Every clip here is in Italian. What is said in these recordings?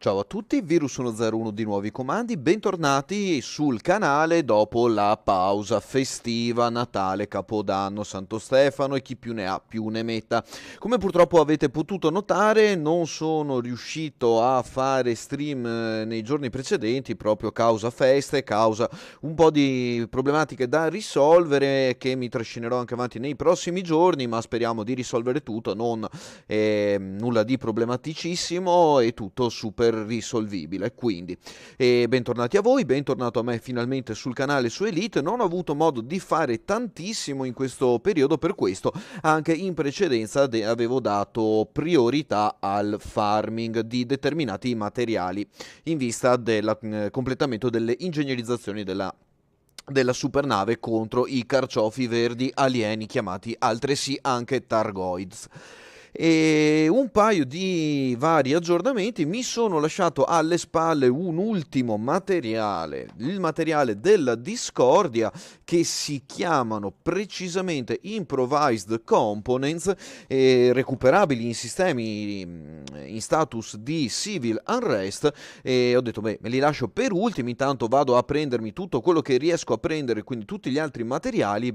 Ciao a tutti, Virus101 di nuovi comandi, bentornati sul canale dopo la pausa festiva, Natale, Capodanno, Santo Stefano e chi più ne ha più ne metta. Come purtroppo avete potuto notare, non sono riuscito a fare stream nei giorni precedenti proprio causa feste, causa un po' di problematiche da risolvere che mi trascinerò anche avanti nei prossimi giorni, ma speriamo di risolvere tutto, non nulla di problematicissimo e tutto super risolvibile. Quindi bentornati a voi, bentornato a me finalmente sul canale su Elite. Non ho avuto modo di fare tantissimo in questo periodo, per questo anche in precedenza avevo dato priorità al farming di determinati materiali in vista del completamento delle ingegnerizzazioni della supernave contro i carciofi verdi alieni chiamati altresì anche Targoids. E un paio di vari aggiornamenti. Mi sono lasciato alle spalle un ultimo materiale, il materiale della discordia, che si chiamano precisamente improvised components, recuperabili in sistemi in status di civil unrest, e ho detto beh, me li lascio per ultimi, intanto vado a prendermi tutto quello che riesco a prendere, quindi tutti gli altri materiali.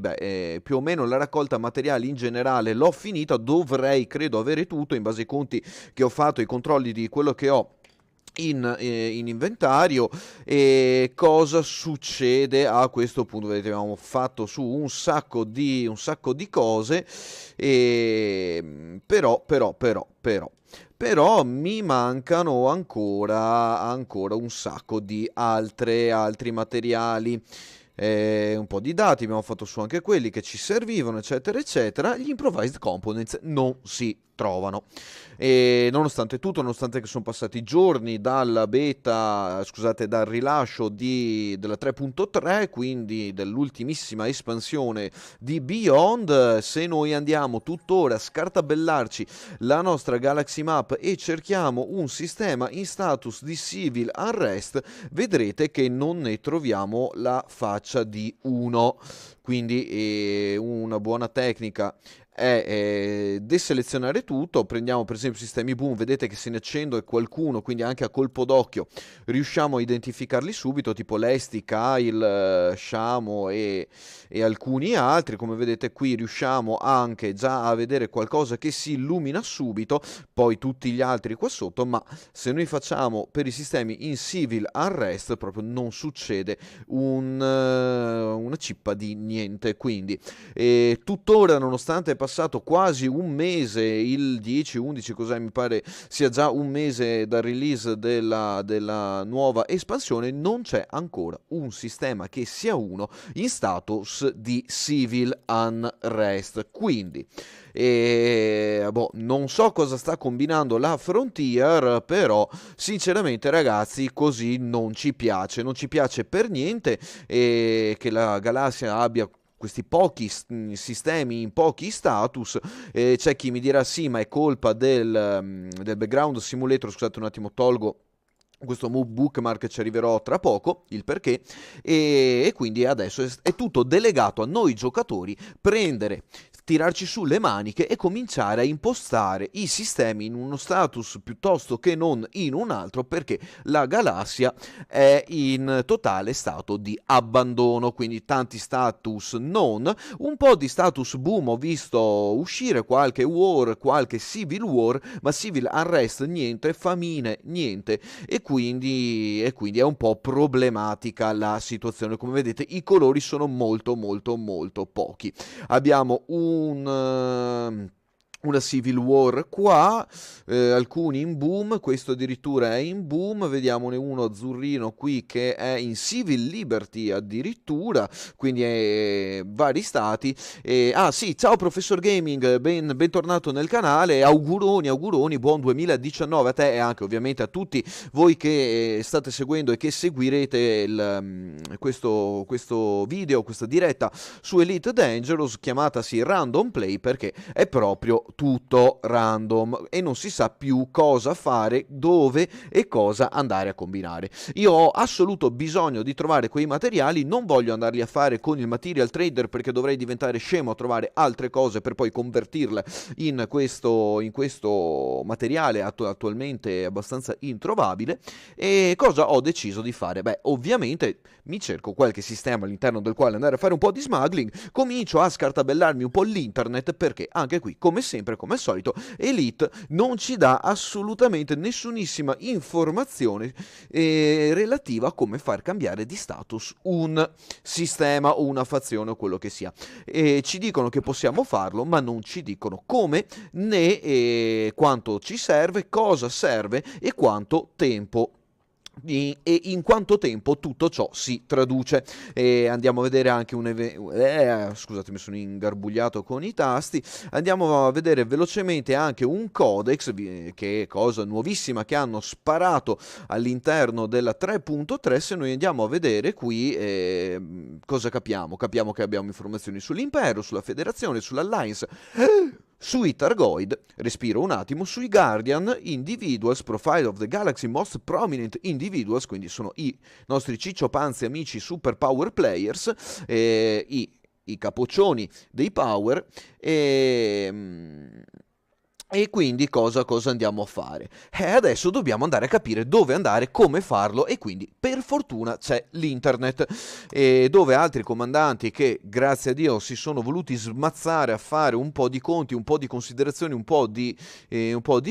Più o meno la raccolta materiali in generale l'ho finita, dovrei credo avere tutto in base ai conti che ho fatto, i controlli di quello che ho in inventario. E cosa succede a questo punto? Vedete, abbiamo fatto su un sacco di cose, però mi mancano ancora un sacco di altri materiali. Un po' di dati abbiamo fatto su anche quelli che ci servivano, eccetera eccetera. Gli improvised components non si trovano, e nonostante tutto, nonostante che sono passati giorni dalla dal rilascio della 3.3, quindi dell'ultimissima espansione di Beyond, se noi andiamo tuttora a scartabellarci la nostra Galaxy Map e cerchiamo un sistema in status di civil unrest, vedrete che non ne troviamo la faccia di uno. Quindi una buona tecnica è deselezionare tutto. Prendiamo per esempio sistemi boom, vedete che se ne accendo qualcuno, quindi anche a colpo d'occhio riusciamo a identificarli subito, tipo Lesti, Kyle, Shamo e alcuni altri. Come vedete qui riusciamo anche già a vedere qualcosa che si illumina subito, poi tutti gli altri qua sotto, ma se noi facciamo per i sistemi in civil unrest proprio non succede una cippa di niente. Quindi tuttora, nonostante è passato quasi un mese, il 10-11 cos'è, mi pare sia già un mese dal release della nuova espansione, non c'è ancora un sistema che sia uno in status di civil unrest. Quindi non so cosa sta combinando la Frontier, però sinceramente ragazzi così non ci piace per niente, che la galassia abbia questi pochi sistemi in pochi status. C'è chi mi dirà sì, ma è colpa del background simulator. Scusate un attimo, tolgo questo bookmark, ci arriverò tra poco il perché. E quindi adesso è tutto delegato a noi giocatori, tirarci su le maniche e cominciare a impostare i sistemi in uno status piuttosto che non in un altro, perché la galassia è in totale stato di abbandono. Quindi tanti status non, un po' di status boom, ho visto uscire qualche war, qualche civil war, ma civil unrest niente, famine niente, e quindi è un po' problematica la situazione. Come vedete i colori sono molto pochi. Abbiamo una civil war qua, alcuni in boom, questo addirittura è in boom, vediamone uno azzurrino qui che è in civil liberty addirittura, quindi vari stati. Sì, ciao Professor Gaming, bentornato nel canale, auguroni, buon 2019 a te e anche ovviamente a tutti voi che state seguendo e che seguirete questo video, questa diretta su Elite Dangerous, chiamatasi Random Play, perché è proprio tutto random e non si sa più cosa fare, dove e cosa andare a combinare. Io ho assoluto bisogno di trovare quei materiali, non voglio andarli a fare con il material trader perché dovrei diventare scemo a trovare altre cose per poi convertirle in questo materiale attualmente abbastanza introvabile. E cosa ho deciso di fare? Beh, ovviamente mi cerco qualche sistema all'interno del quale andare a fare un po' di smuggling, comincio a scartabellarmi un po' l'internet perché anche qui, come sempre, come al solito, Elite non ci dà assolutamente nessunissima informazione relativa a come far cambiare di status un sistema o una fazione o quello che sia. Ci dicono che possiamo farlo, ma non ci dicono come né quanto ci serve, cosa serve e quanto tempo e in quanto tempo tutto ciò si traduce. Andiamo a vedere anche scusate, mi sono ingarbugliato con i tasti. Andiamo a vedere velocemente anche un codex, che è cosa nuovissima che hanno sparato all'interno della 3.3. Se noi andiamo a vedere qui cosa capiamo che abbiamo informazioni sull'impero, sulla federazione, sull'alliance, sui Targoid, respiro un attimo, sui Guardian, Individuals, Profile of the Galaxy Most Prominent Individuals, quindi sono i nostri cicciopanzi amici super power players, i capoccioni dei power, e quindi cosa andiamo a fare? Adesso dobbiamo andare a capire dove andare, come farlo, e quindi per fortuna c'è l'internet, dove altri comandanti che grazie a Dio si sono voluti smazzare a fare un po' di conti, un po' di considerazioni, un po' di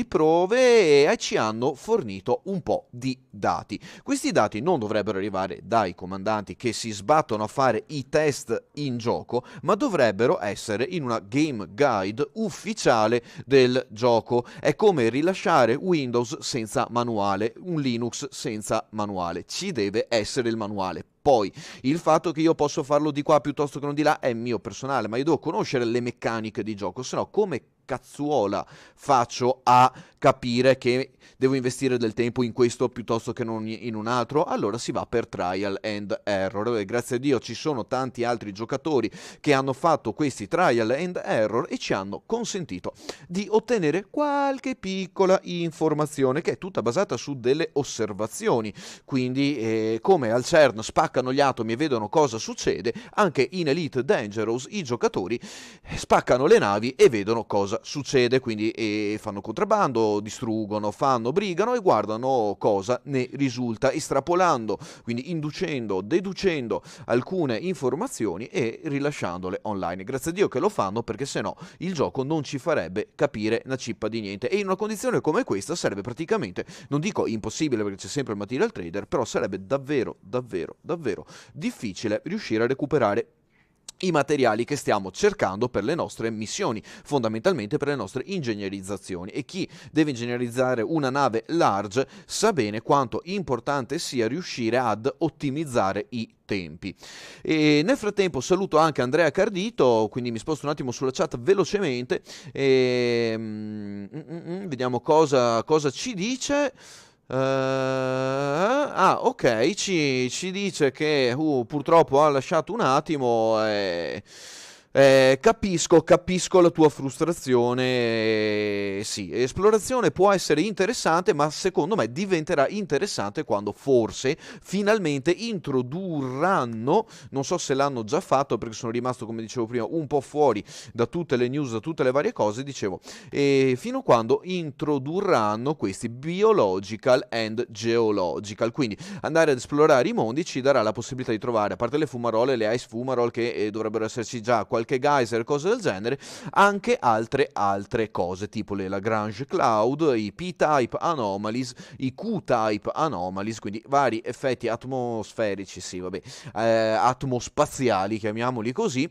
prove, e ci hanno fornito un po' di dati. Questi dati non dovrebbero arrivare dai comandanti che si sbattono a fare i test in gioco, ma dovrebbero essere in una game guide ufficiale del gioco. È come rilasciare Windows senza manuale, un Linux senza manuale. Ci deve essere il manuale. Poi, il fatto che io posso farlo di qua piuttosto che non di là è mio personale, ma io devo conoscere le meccaniche di gioco, se no come cazzuola faccio a capire che devo investire del tempo in questo piuttosto che non in un altro? Allora si va per trial and error, e grazie a Dio ci sono tanti altri giocatori che hanno fatto questi trial and error e ci hanno consentito di ottenere qualche piccola informazione che è tutta basata su delle osservazioni. Quindi come al CERN spaccano gli atomi e vedono cosa succede, anche in Elite Dangerous i giocatori spaccano le navi e vedono cosa succede, quindi fanno contrabbando, distruggono, fanno brigano e guardano cosa ne risulta, estrapolando, quindi inducendo, deducendo alcune informazioni e rilasciandole online. Grazie a Dio che lo fanno, perché sennò il gioco non ci farebbe capire una cippa di niente, e in una condizione come questa sarebbe praticamente, non dico impossibile perché c'è sempre il material trader, però sarebbe davvero difficile riuscire a recuperare i materiali che stiamo cercando per le nostre missioni, fondamentalmente per le nostre ingegnerizzazioni, e chi deve ingegnerizzare una nave large sa bene quanto importante sia riuscire ad ottimizzare i tempi. E nel frattempo saluto anche Andrea Cardito, quindi mi sposto un attimo sulla chat velocemente e vediamo cosa ci dice. Ok, ci dice che purtroppo ha lasciato un attimo. Capisco la tua frustrazione. Sì, esplorazione può essere interessante, ma secondo me diventerà interessante quando forse finalmente introdurranno, non so se l'hanno già fatto perché sono rimasto, come dicevo prima, un po' fuori da tutte le news, da tutte le varie cose, dicevo, fino a quando introdurranno questi biological and geological, quindi andare ad esplorare i mondi ci darà la possibilità di trovare, a parte le fumarole, le ice fumarole che dovrebbero esserci già, qualche geyser, cose del genere, anche altre cose tipo le Lagrange Cloud, i P-type anomalies, i Q-type anomalies, quindi vari effetti atmosferici, sì, vabbè, atmospaziali, chiamiamoli così,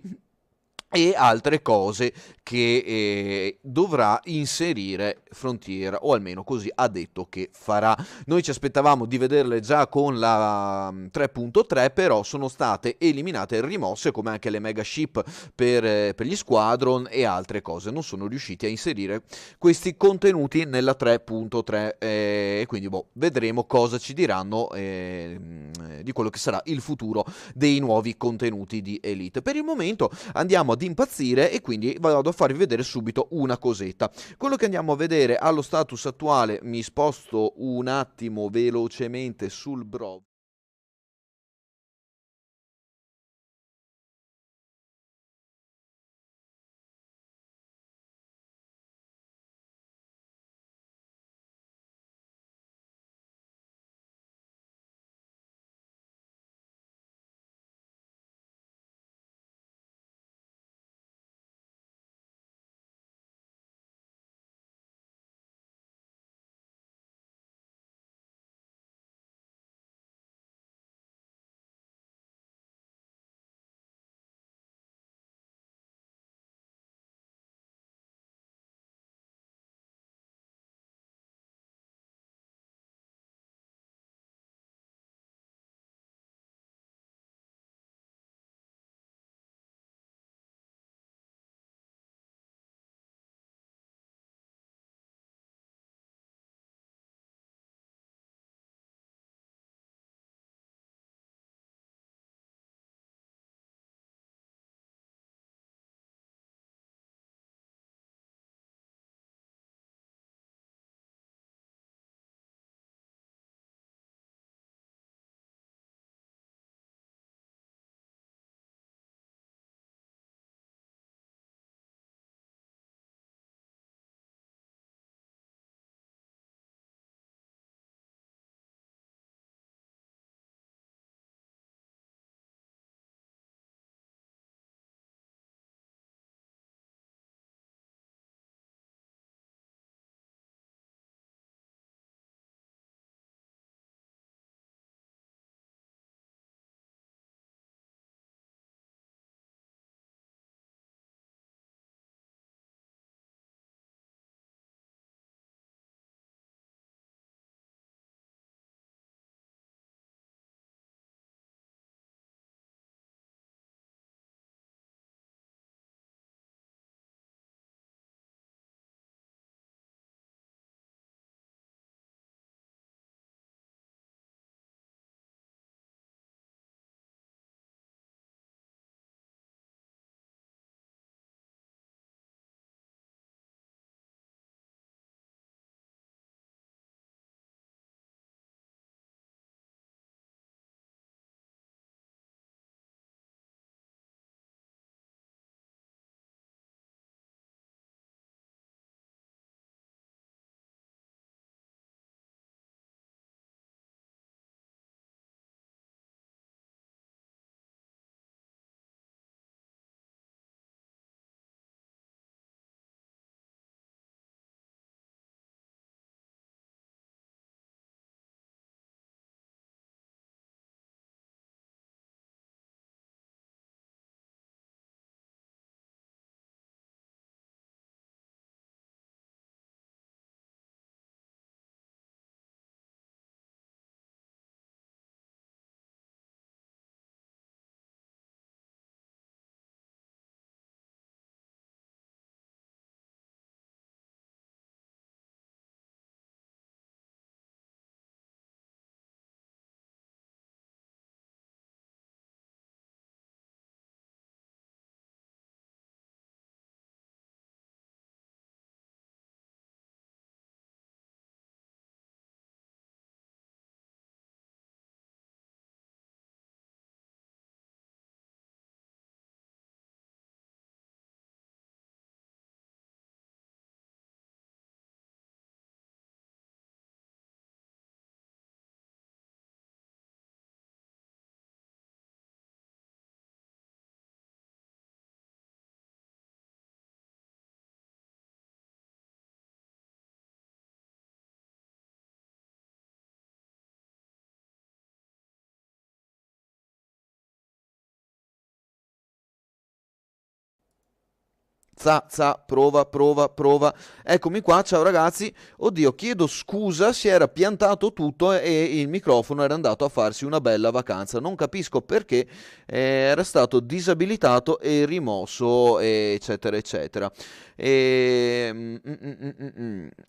e altre cose che dovrà inserire Frontier, o almeno così ha detto che farà. Noi ci aspettavamo di vederle già con la 3.3, però sono state eliminate e rimosse, come anche le mega ship per gli squadron e altre cose. Non sono riusciti a inserire questi contenuti nella 3.3, e quindi vedremo cosa ci diranno di quello che sarà il futuro dei nuovi contenuti di Elite. Per il momento andiamo ad impazzire e quindi vado a farvi vedere subito una cosetta. Quello che andiamo a vedere allo status attuale, mi sposto un attimo velocemente sul browser. Prova. Eccomi qua, ciao ragazzi. Oddio, chiedo scusa, si era piantato tutto e il microfono era andato a farsi una bella vacanza. Non capisco perché era stato disabilitato e rimosso, eccetera, eccetera.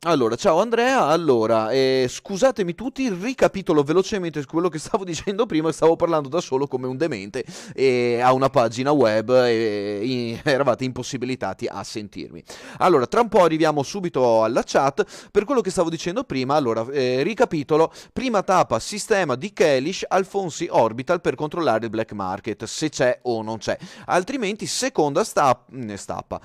Allora, ciao Andrea. Allora, scusatemi tutti, ricapitolo velocemente quello che stavo dicendo prima. Stavo parlando da solo come un demente a una pagina web e eravate impossibilitati abituati a sentirmi. Allora, tra un po' arriviamo subito alla chat. Per quello che stavo dicendo prima, allora, ricapitolo: prima tappa sistema di Kalish Alfonsi Orbital per controllare il black market, se c'è o non c'è, altrimenti seconda tappa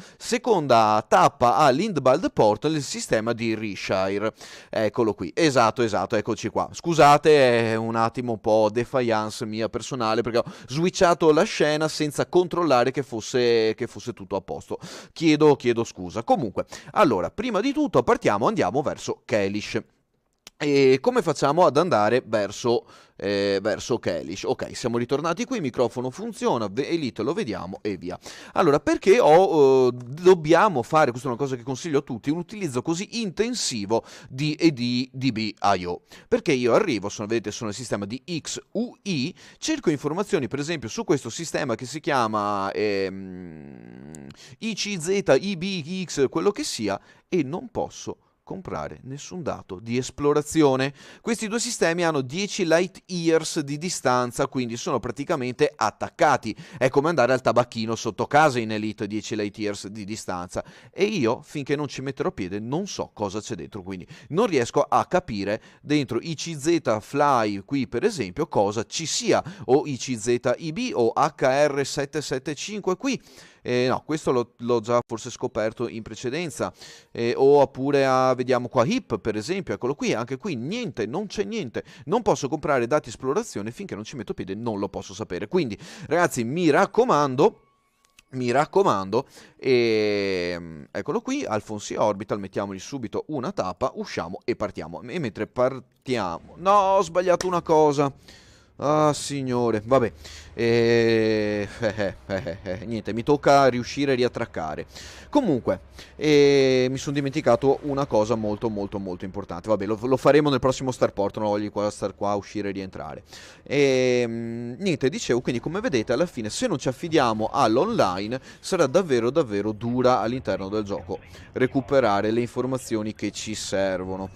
a Lindbald Portal, il sistema di Rishire. Eccolo qui, esatto, eccoci qua. Scusate, è un attimo un po' defiance mia personale, perché ho switchato la scena senza controllare che fosse tutto a posto. Chiedo scusa. Comunque, allora, prima di tutto andiamo verso Kalish. E come facciamo ad andare verso Kalish? Ok, siamo ritornati qui, il microfono funziona, Elite lo vediamo e via. Allora, perché dobbiamo fare, questa è una cosa che consiglio a tutti, un utilizzo così intensivo di DB.io? Perché io arrivo, vedete, sono il sistema di XUI, cerco informazioni per esempio su questo sistema che si chiama ICZIBX, quello che sia, e non posso comprare nessun dato di esplorazione. Questi due sistemi hanno 10 light years di distanza, quindi sono praticamente attaccati. È come andare al tabacchino sotto casa in Elite, 10 light years di distanza, e io finché non ci metterò piede non so cosa c'è dentro, quindi non riesco a capire dentro ICZ Fly qui per esempio cosa ci sia, o ICZIB o HR775 qui. No, questo l'ho già forse scoperto in precedenza, oppure vediamo qua HIP per esempio, eccolo qui, anche qui niente, non c'è niente, non posso comprare dati esplorazione finché non ci metto piede, non lo posso sapere. Quindi ragazzi, mi raccomando, eccolo qui, Alfonsi Orbital, mettiamogli subito una tappa, usciamo e partiamo. E mentre partiamo, no, ho sbagliato una cosa. Ah, signore, vabbè, niente, mi tocca riuscire a riattraccare. Comunque, mi sono dimenticato una cosa molto importante. Vabbè, lo faremo nel prossimo starport, non voglio star qua, uscire e rientrare. Niente, dicevo, quindi come vedete alla fine, se non ci affidiamo all'online, sarà davvero dura all'interno del gioco recuperare le informazioni che ci servono.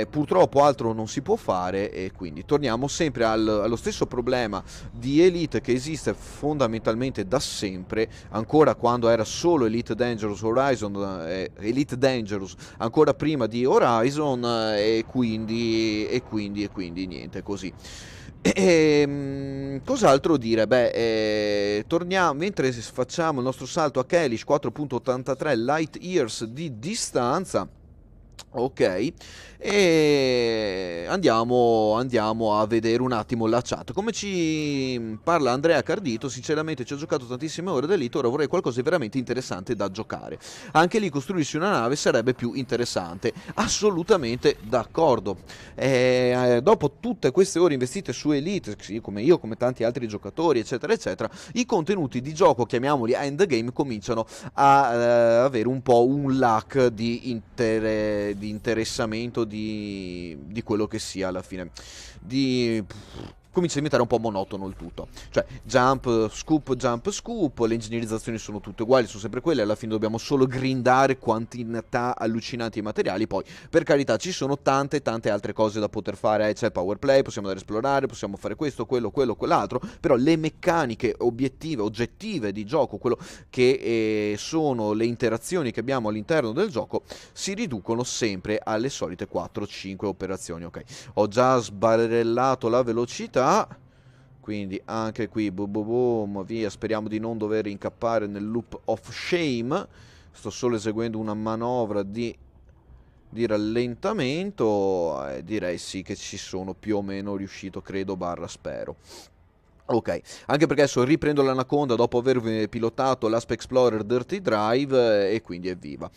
Purtroppo altro non si può fare, e quindi torniamo sempre allo stesso problema di Elite che esiste fondamentalmente da sempre, ancora quando era solo Elite Dangerous Horizon, Elite Dangerous ancora prima di Horizon, e quindi niente, così. Cos'altro dire? Beh, torniamo, mentre facciamo il nostro salto a Kalish, 4.83 light years di distanza. Ok, e andiamo a vedere un attimo la chat. Come ci parla Andrea Cardito: sinceramente ci ho giocato tantissime ore d'Elite, ora vorrei qualcosa di veramente interessante da giocare. Anche lì costruirsi una nave sarebbe più interessante. Assolutamente d'accordo. Dopo tutte queste ore investite su Elite, sì, come io, come tanti altri giocatori, eccetera eccetera, i contenuti di gioco, chiamiamoli endgame, cominciano a avere un po' un lack di interessamento di quello che sia alla fine. Comincia a diventare un po' monotono il tutto. Cioè, jump, scoop, le ingegnerizzazioni sono tutte uguali, sono sempre quelle, alla fine dobbiamo solo grindare quantità allucinanti di materiali. Poi, per carità, ci sono tante altre cose da poter fare, c'è il power play, possiamo andare a esplorare, possiamo fare questo, quello, quell'altro, però le meccaniche oggettive di gioco, quello che sono le interazioni che abbiamo all'interno del gioco, si riducono sempre alle solite 4-5 operazioni. Ok, ho già sbarellato la velocità, quindi anche qui boom, via. Speriamo di non dover incappare nel loop of shame. Sto solo eseguendo una manovra di rallentamento, direi sì che ci sono più o meno riuscito, credo / spero. Ok, anche perché adesso riprendo l'Anaconda dopo aver pilotato l'Asp Explorer Dirty Drive, e quindi evviva.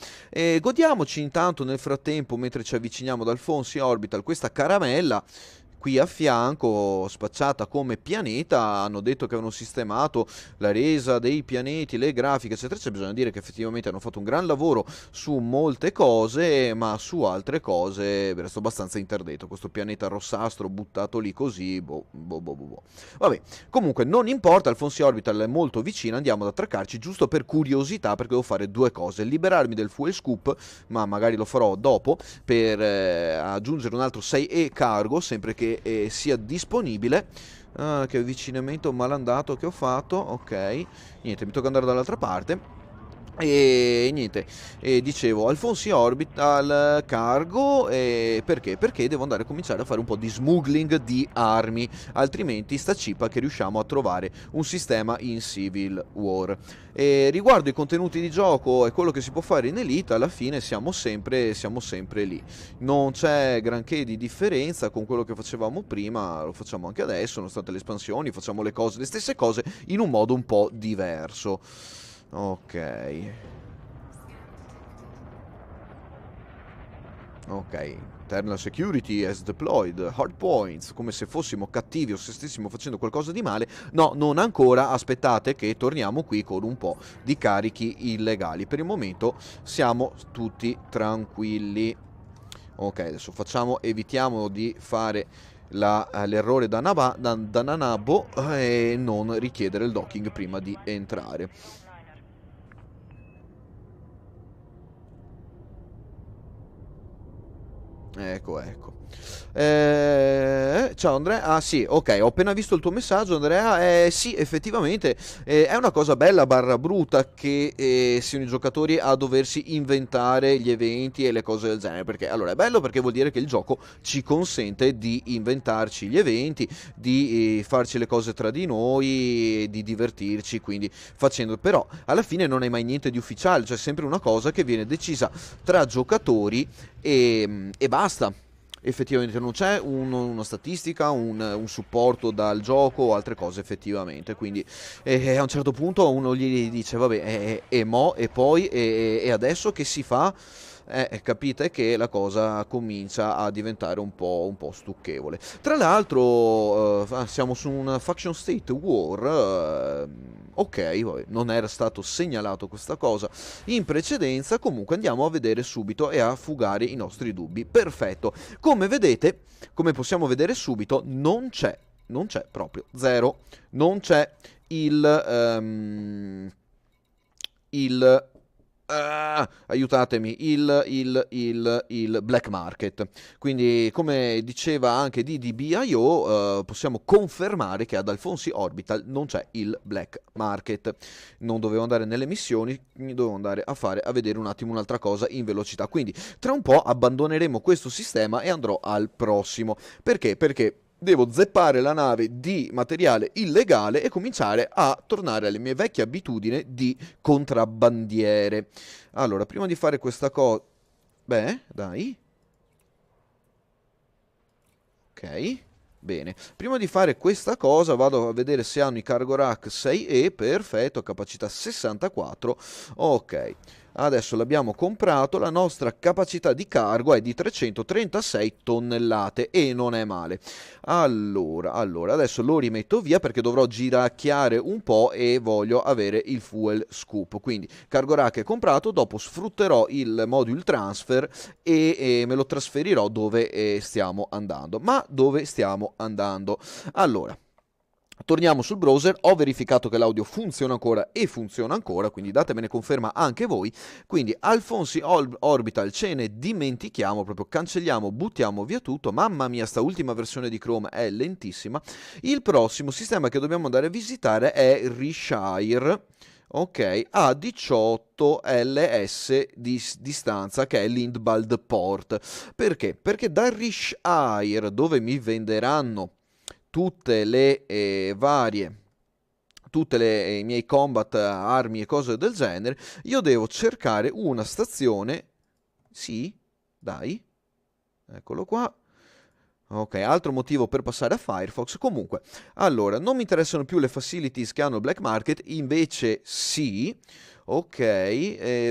Godiamoci intanto nel frattempo, mentre ci avviciniamo ad Alfonsi Orbital, questa caramella qui a fianco, spacciata come pianeta. Hanno detto che avevano sistemato la resa dei pianeti, le grafiche, eccetera. C'è bisogno dire che effettivamente hanno fatto un gran lavoro su molte cose, ma su altre cose resto abbastanza interdetto. Questo pianeta rossastro buttato lì così, Vabbè, comunque non importa, Alfonsi Orbital è molto vicino, andiamo ad attraccarci giusto per curiosità, perché devo fare due cose: liberarmi del fuel scoop, ma magari lo farò dopo, per aggiungere un altro 6E cargo, sempre che sia disponibile. Che avvicinamento malandato che ho fatto. Ok, niente, mi tocca andare dall'altra parte. E niente, dicevo, Alfonsi Orbital Cargo, perché? Perché devo andare a cominciare a fare un po' di smuggling di armi, altrimenti sta cipa che riusciamo a trovare un sistema in Civil War. E riguardo i contenuti di gioco e quello che si può fare in Elite, alla fine siamo sempre lì. Non c'è granché di differenza con quello che facevamo prima, lo facciamo anche adesso, nonostante le espansioni, facciamo le cose, le stesse cose in un modo un po' diverso. Ok. Ok. Internal security has deployed hard points, come se fossimo cattivi o se stessimo facendo qualcosa di male. No, non ancora, aspettate che torniamo qui con un po' di carichi illegali. Per il momento siamo tutti tranquilli. Ok, adesso evitiamo di fare l'errore da Nanabo e non richiedere il docking prima di entrare. Ecco, ecco. Ciao Andrea. Ah sì, ok, ho appena visto il tuo messaggio Andrea. Sì, effettivamente è una cosa bella barra brutta che siano i giocatori a doversi inventare gli eventi e le cose del genere. Perché allora è bello perché vuol dire che il gioco ci consente di inventarci gli eventi, di farci le cose tra di noi, di divertirci, quindi facendo. Però alla fine non è mai niente di ufficiale, c'è sempre una cosa che viene decisa tra giocatori e basta. Effettivamente non c'è una statistica, un supporto dal gioco o altre cose effettivamente, quindi a un certo punto uno gli dice vabbè e mo e poi adesso che si fa? Capite che la cosa comincia a diventare un po' stucchevole. Tra l'altro siamo su una Faction State War, ok, vabbè, non era stato segnalato questa cosa in precedenza, comunque andiamo a vedere subito e a fugare i nostri dubbi. Perfetto, come vedete, come possiamo vedere subito, non c'è proprio, zero, non c'è il... aiutatemi, il black market. Quindi, come diceva anche DDBIO, possiamo confermare che ad Alfonsi Orbital non c'è il black market. Non dovevo andare nelle missioni, mi dovevo andare a vedere un attimo un'altra cosa in velocità. Quindi, tra un po' abbandoneremo questo sistema e andrò al prossimo. Perché? Perché devo zeppare la nave di materiale illegale e cominciare a tornare alle mie vecchie abitudini di contrabbandiere. Allora, prima di fare questa cosa... Beh, dai. Ok. Bene, prima di fare questa cosa vado a vedere se hanno i cargo rack 6E, perfetto, capacità 64, ok. Adesso l'abbiamo comprato, la nostra capacità di cargo è di 336 tonnellate e non è male. Allora, adesso lo rimetto via perché dovrò giracchiare un po' e voglio avere il fuel scoop. Quindi cargo rack è comprato, dopo sfrutterò il module transfer e me lo trasferirò dove stiamo andando. Ma dove stiamo andando? Allora, torniamo sul browser, ho verificato che l'audio funziona ancora e funziona ancora, quindi datemene conferma anche voi. Quindi Alfonsi Orbital ce ne dimentichiamo, proprio cancelliamo, buttiamo via tutto. Mamma mia, sta ultima versione di Chrome è lentissima. Il prossimo sistema che dobbiamo andare a visitare è Rishire. Ok, a 18 ls di distanza, che è l'Indbald Port. Perché? Perché da Rishire, dove mi venderanno tutte le varie tutte i miei combat, armi e cose del genere, io devo cercare una stazione. Sì, dai, eccolo qua. Ok, altro motivo per passare a Firefox. Comunque, allora, non mi interessano più le facilities che hanno il Black Market, invece sì. Ok,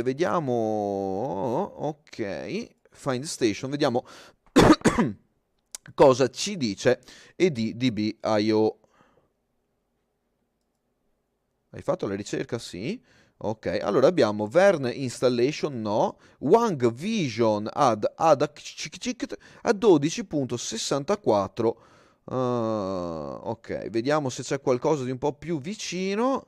vediamo. Ok, Find Station, vediamo cosa ci dice EDDBIO. Hai fatto la ricerca? Sì. Ok, allora abbiamo Vern Installation, no. Wang Vision a 12.64. Ok, vediamo se c'è qualcosa di un po' più vicino.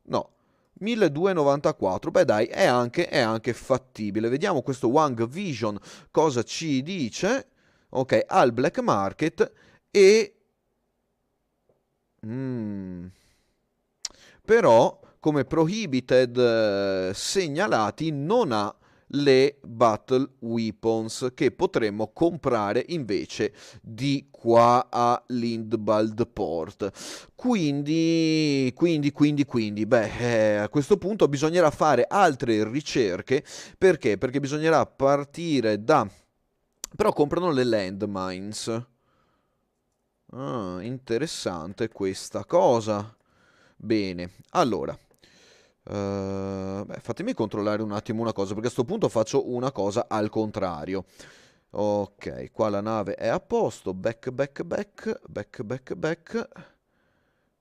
No, 1294. Beh dai, è anche fattibile. Vediamo questo Wang Vision cosa ci dice. Ok, al black market e... Mm. Però come prohibited segnalati non ha le Battle Weapons che potremmo comprare invece di qua a Lindbald Port. Quindi, beh, a questo punto bisognerà fare altre ricerche. Perché? Perché bisognerà partire da... Però comprano le landmines. Ah, interessante questa cosa. Bene, allora... beh, fatemi controllare un attimo una cosa, perché a sto punto faccio una cosa al contrario. Ok, qua la nave è a posto. Back, back, back, back, back, back.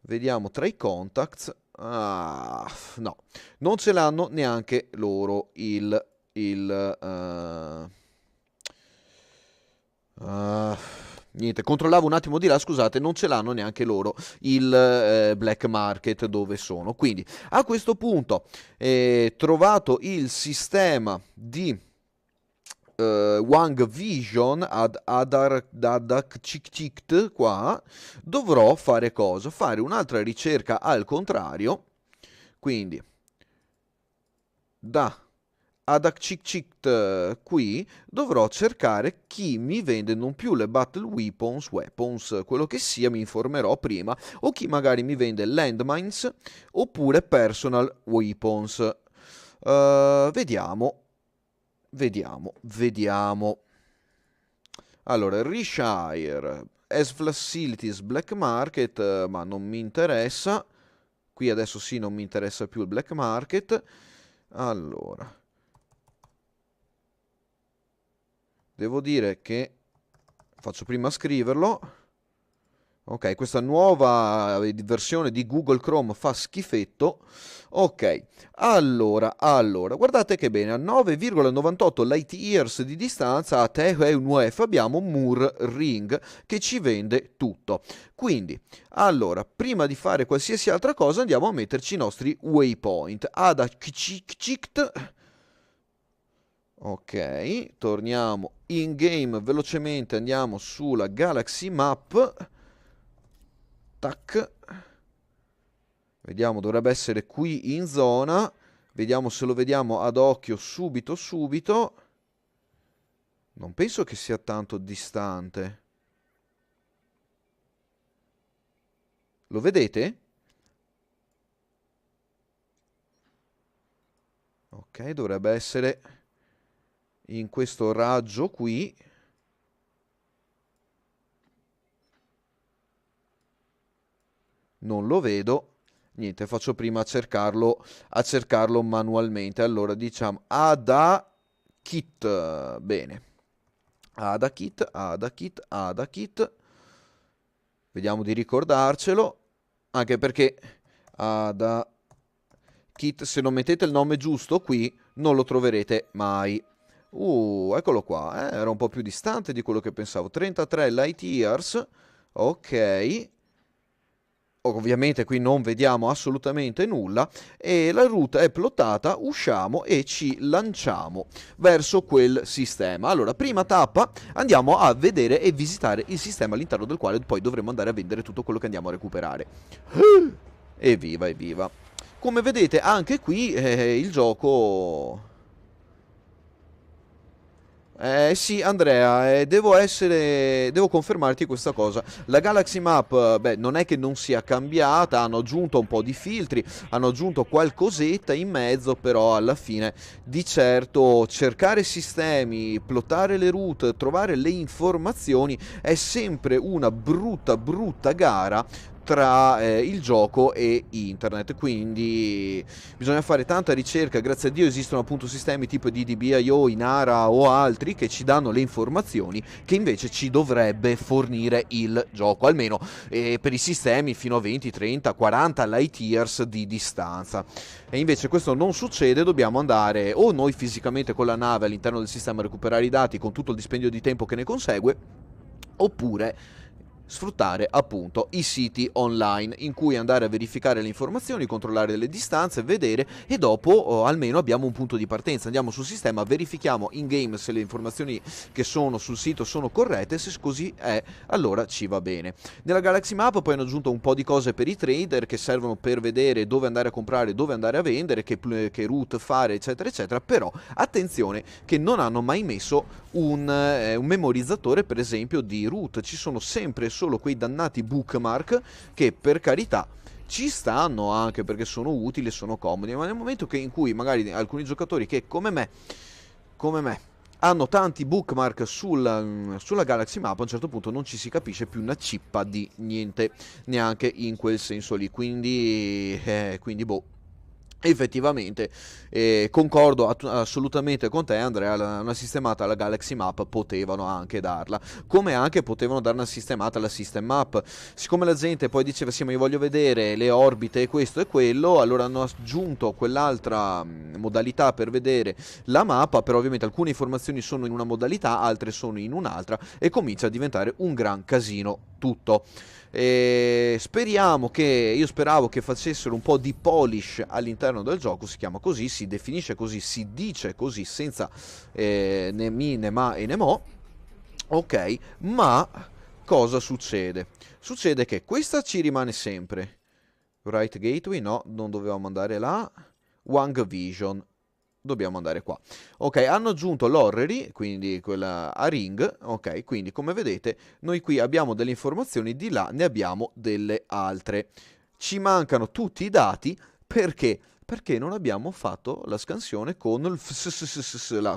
Vediamo tra i contacts. Ah, no, non ce l'hanno neanche loro niente, controllavo un attimo di là, scusate, non ce l'hanno neanche loro il black market dove sono. Quindi a questo punto, trovato il sistema di Wang Vision ad Adakchikchikt qua, dovrò fare cosa? Fare un'altra ricerca al contrario. Quindi da Adakchikchikt qui dovrò cercare chi mi vende non più le Battle Weapons, quello che sia, mi informerò prima, o chi magari mi vende Landmines oppure Personal Weapons. Vediamo. Allora, Reshire, as Facilities, Black Market, ma non mi interessa. Qui adesso sì, non mi interessa più il Black Market. Allora, devo dire che faccio prima a scriverlo. Ok, questa nuova versione di Google Chrome fa schifetto. Ok, allora, guardate che bene, a 9,98 light years di distanza a TE1F abbiamo Moor Ring che ci vende tutto. Quindi, allora, prima di fare qualsiasi altra cosa andiamo a metterci i nostri waypoint. Adakchikchikt. Ok, torniamo in game velocemente, andiamo sulla Galaxy Map. Tac. Vediamo, dovrebbe essere qui in zona. Vediamo se lo vediamo ad occhio subito. Non penso che sia tanto distante. Lo vedete? Ok, dovrebbe essere in questo raggio qui. Non lo vedo. Niente, faccio prima a cercarlo manualmente. Allora, diciamo Adakit. Bene. Adakit. Vediamo di ricordarcelo. Anche perché Adakit, se non mettete il nome giusto qui, non lo troverete mai. Eccolo qua. Era un po' più distante di quello che pensavo. 33 light years. Ok. Ovviamente qui non vediamo assolutamente nulla e la route è plottata, usciamo e ci lanciamo verso quel sistema. Allora, prima tappa, andiamo a vedere e visitare il sistema all'interno del quale poi dovremo andare a vendere tutto quello che andiamo a recuperare. Evviva, evviva. Come vedete anche qui il gioco... sì, Andrea, devo confermarti questa cosa. La Galaxy Map, beh, non è che non sia cambiata, hanno aggiunto un po' di filtri, hanno aggiunto qualcosetta in mezzo, però alla fine, di certo, cercare sistemi, plottare le route, trovare le informazioni è sempre una brutta gara tra il gioco e internet, quindi bisogna fare tanta ricerca. Grazie a Dio esistono appunto sistemi tipo DDB.io, Inara o altri che ci danno le informazioni che invece ci dovrebbe fornire il gioco, almeno per i sistemi fino a 20, 30, 40 light years di distanza. E invece questo non succede, dobbiamo andare o noi fisicamente con la nave all'interno del sistema a recuperare i dati con tutto il dispendio di tempo che ne consegue, oppure sfruttare appunto i siti online in cui andare a verificare le informazioni, controllare le distanze, vedere, e dopo almeno abbiamo un punto di partenza. Andiamo sul sistema, verifichiamo in game se le informazioni che sono sul sito sono corrette, se così è allora ci va bene. Nella Galaxy Map poi hanno aggiunto un po' di cose per i trader che servono per vedere dove andare a comprare, dove andare a vendere, che route fare, eccetera eccetera. Però attenzione che non hanno mai messo un memorizzatore per esempio di route, ci sono sempre solo quei dannati bookmark che per carità ci stanno anche perché sono utili e sono comodi, ma nel momento in cui magari alcuni giocatori che come me hanno tanti bookmark sulla Galaxy Map, a un certo punto non ci si capisce più una cippa di niente, neanche in quel senso lì, quindi boh. Effettivamente concordo assolutamente con te, Andrea, una sistemata alla Galaxy Map potevano anche darla, come anche potevano dare una sistemata alla System Map. Siccome la gente poi diceva sì ma io voglio vedere le orbite e questo e quello, allora hanno aggiunto quell'altra modalità per vedere la mappa, però ovviamente alcune informazioni sono in una modalità, altre sono in un'altra e comincia a diventare un gran casino tutto. Speriamo che, io speravo che facessero un po' di polish all'interno del gioco, si chiama così, si definisce così, si dice così senza né mi né ma e né mo, ok, ma cosa succede? Succede che questa ci rimane sempre, Right Gateway, no, non dovevamo andare là, Wang Vision, dobbiamo andare qua. Ok, hanno aggiunto l'orrery, quindi quella a ring, ok, quindi come vedete noi qui abbiamo delle informazioni, di là ne abbiamo delle altre. Ci mancano tutti i dati, perché? Perché non abbiamo fatto la scansione con il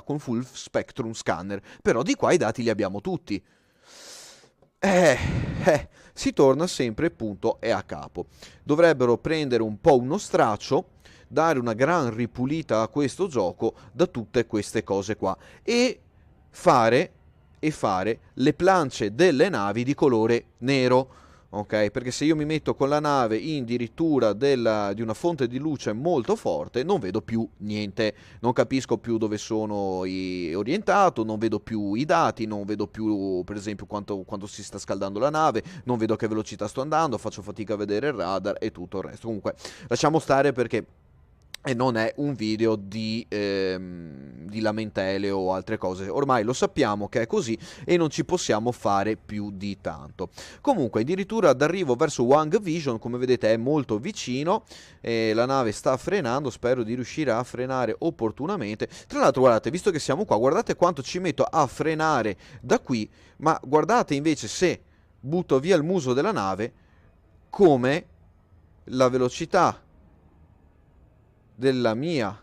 con Full Spectrum Scanner, però di qua i dati li abbiamo tutti. Si torna sempre punto e a capo. Dovrebbero prendere un po' uno straccio, dare una gran ripulita a questo gioco da tutte queste cose qua e fare le plance delle navi di colore nero. Ok, perché se io mi metto con la nave in addirittura di una fonte di luce molto forte, non vedo più niente, non capisco più dove sono orientato, non vedo più i dati, non vedo più per esempio quanto si sta scaldando la nave, non vedo a che velocità sto andando, faccio fatica a vedere il radar e tutto il resto. Comunque lasciamo stare perché non è un video di lamentele o altre cose, ormai lo sappiamo che è così e non ci possiamo fare più di tanto. Comunque addirittura d'arrivo verso Wang Vision, come vedete è molto vicino, la nave sta frenando, spero di riuscire a frenare opportunamente. Tra l'altro guardate, visto che siamo qua, guardate quanto ci metto a frenare da qui, ma guardate invece se butto via il muso della nave come la velocità della mia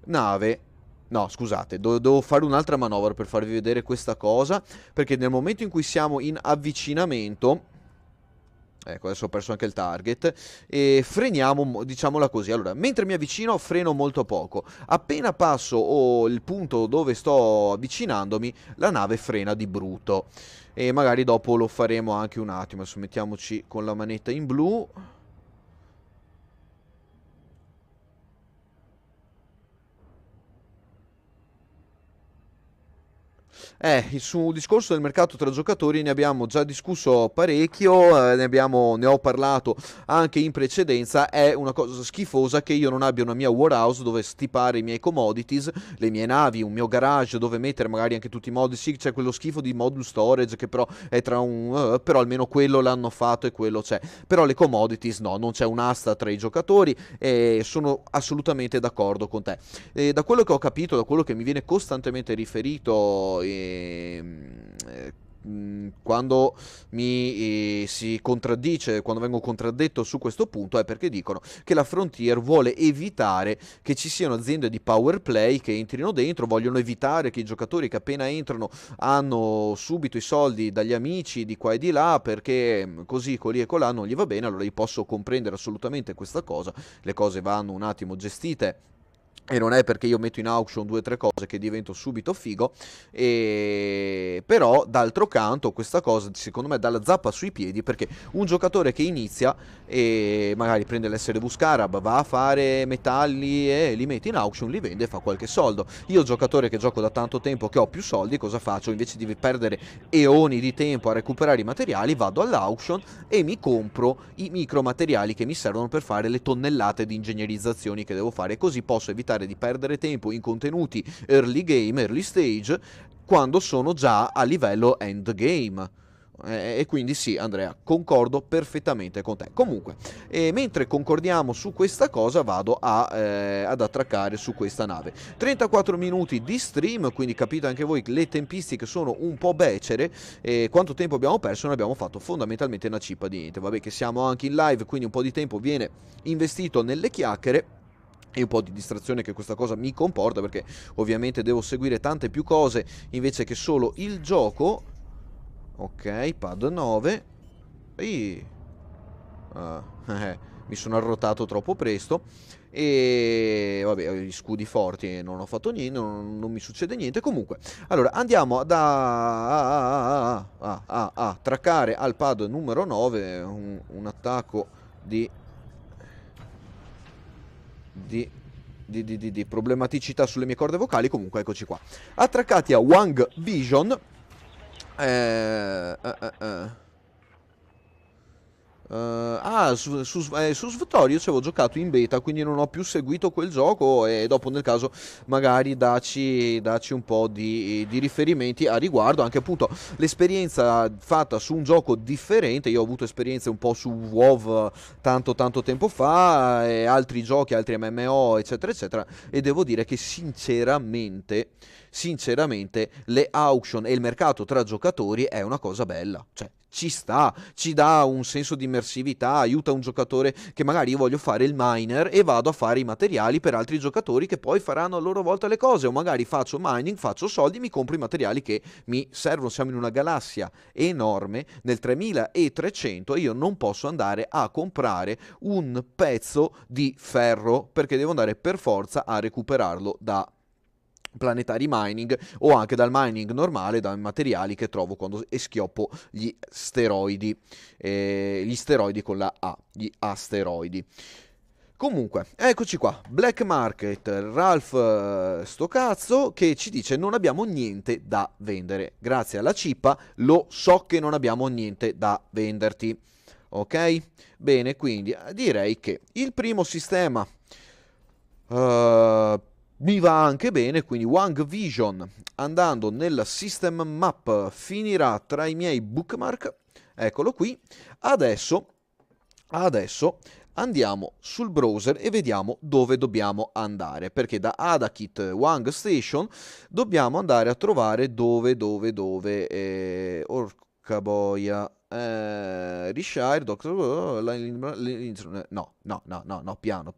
nave, no scusate, devo fare un'altra manovra per farvi vedere questa cosa, perché nel momento in cui siamo in avvicinamento, ecco adesso ho perso anche il target, e freniamo, diciamola così. Allora, mentre mi avvicino freno molto poco, appena passo il punto dove sto avvicinandomi la nave frena di brutto, e magari dopo lo faremo anche un attimo. Adesso mettiamoci con la manetta in blu. Sul discorso del mercato tra giocatori ne abbiamo già discusso parecchio, ne ho parlato anche in precedenza. È una cosa schifosa che io non abbia una mia warehouse dove stipare i miei commodities, le mie navi, un mio garage dove mettere magari anche tutti i modi. Sì, c'è quello schifo di module storage che però è però almeno quello l'hanno fatto e quello c'è. Però le commodities no, non c'è un'asta tra i giocatori e sono assolutamente d'accordo con te. Da quello che ho capito, da quello che mi viene costantemente riferito, quando si contraddice, quando vengo contraddetto su questo punto, è perché dicono che la Frontier vuole evitare che ci siano aziende di power play che entrino dentro, vogliono evitare che i giocatori che appena entrano hanno subito i soldi dagli amici di qua e di là, perché così colì e colà non gli va bene. Allora io posso comprendere assolutamente questa cosa, le cose vanno un attimo gestite E non è perché io metto in auction due o tre cose che divento subito figo, però d'altro canto questa cosa secondo me dà la zappa sui piedi, perché un giocatore che inizia e magari prende l'SRV Scarab, va a fare metalli e li mette in auction, li vende e fa qualche soldo. Io giocatore che gioco da tanto tempo, che ho più soldi, cosa faccio? Invece di perdere eoni di tempo a recuperare i materiali, vado all'auction e mi compro i micro materiali che mi servono per fare le tonnellate di ingegnerizzazioni che devo fare, così posso evitare di perdere tempo in contenuti early game, early stage, quando sono già a livello end game. E quindi sì, Andrea, concordo perfettamente con te. Comunque, mentre concordiamo su questa cosa, vado ad attraccare su questa nave. 34 minuti di stream, quindi capite anche voi che le tempistiche sono un po' becere. Quanto tempo abbiamo perso? Non abbiamo fatto fondamentalmente una cippa di niente. Vabbè che siamo anche in live, quindi un po' di tempo viene investito nelle chiacchiere e un po' di distrazione che questa cosa mi comporta, perché ovviamente devo seguire tante più cose invece che solo il gioco. Ok, pad 9. Ehi. Mi sono arrotato troppo presto. E vabbè, ho gli scudi forti e non ho fatto niente, non mi succede niente. Comunque, allora andiamo a traccare al pad numero 9 un attacco di di, di problematicità sulle mie corde vocali. Comunque, eccoci qua. Attraccati a Wang Vision. Eh, eh, eh, eh. Su Svtorio ci avevo giocato in beta, quindi non ho più seguito quel gioco, e dopo nel caso magari daci un po' di riferimenti a riguardo, anche appunto l'esperienza fatta su un gioco differente. Io ho avuto esperienze un po' su WoW tanto tanto tempo fa, e altri giochi, altri MMO eccetera eccetera, e devo dire che sinceramente le auction e il mercato tra giocatori è una cosa bella, cioè ci sta, ci dà un senso di immersività, aiuta un giocatore che magari io voglio fare il miner e vado a fare i materiali per altri giocatori che poi faranno a loro volta le cose, o magari faccio mining, faccio soldi, mi compro i materiali che mi servono. Siamo in una galassia enorme, nel 3300, e io non posso andare a comprare un pezzo di ferro perché devo andare per forza a recuperarlo da planetary mining, o anche dal mining normale, dai materiali che trovo quando schioppo gli steroidi con la A, gli asteroidi. Comunque, eccoci qua, Black Market, Ralph sto cazzo che ci dice non abbiamo niente da vendere. Grazie alla cippa lo so che non abbiamo niente da venderti. Ok? Bene, quindi direi che il primo sistema mi va anche bene, quindi Wang Vision, andando nel system map, finirà tra i miei bookmark. Eccolo qui. Adesso andiamo sul browser e vediamo dove dobbiamo andare, perché da Adakit Wang Station dobbiamo andare a trovare dove orca boia, Rishire, Doctor, no, piano.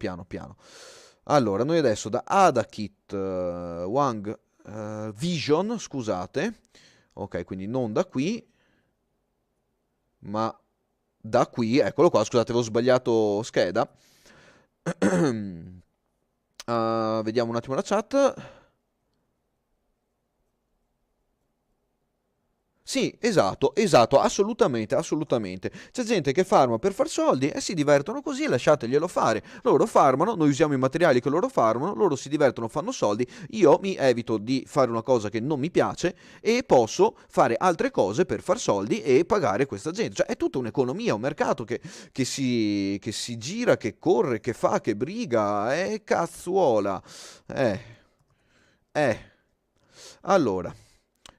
Allora, noi adesso da Adakit Wang Vision, scusate, ok, quindi non da qui, ma da qui, eccolo qua, scusate, avevo sbagliato scheda. Vediamo un attimo la chat. Sì, esatto, assolutamente. C'è gente che farma per far soldi e si divertono così, lasciateglielo fare. Loro farmano, noi usiamo i materiali che loro farmano, loro si divertono, fanno soldi. Io mi evito di fare una cosa che non mi piace e posso fare altre cose per far soldi e pagare questa gente. Cioè, è tutta un'economia, un mercato che si gira, che corre, che fa, che briga. Cazzuola. Eh, eh. Allora.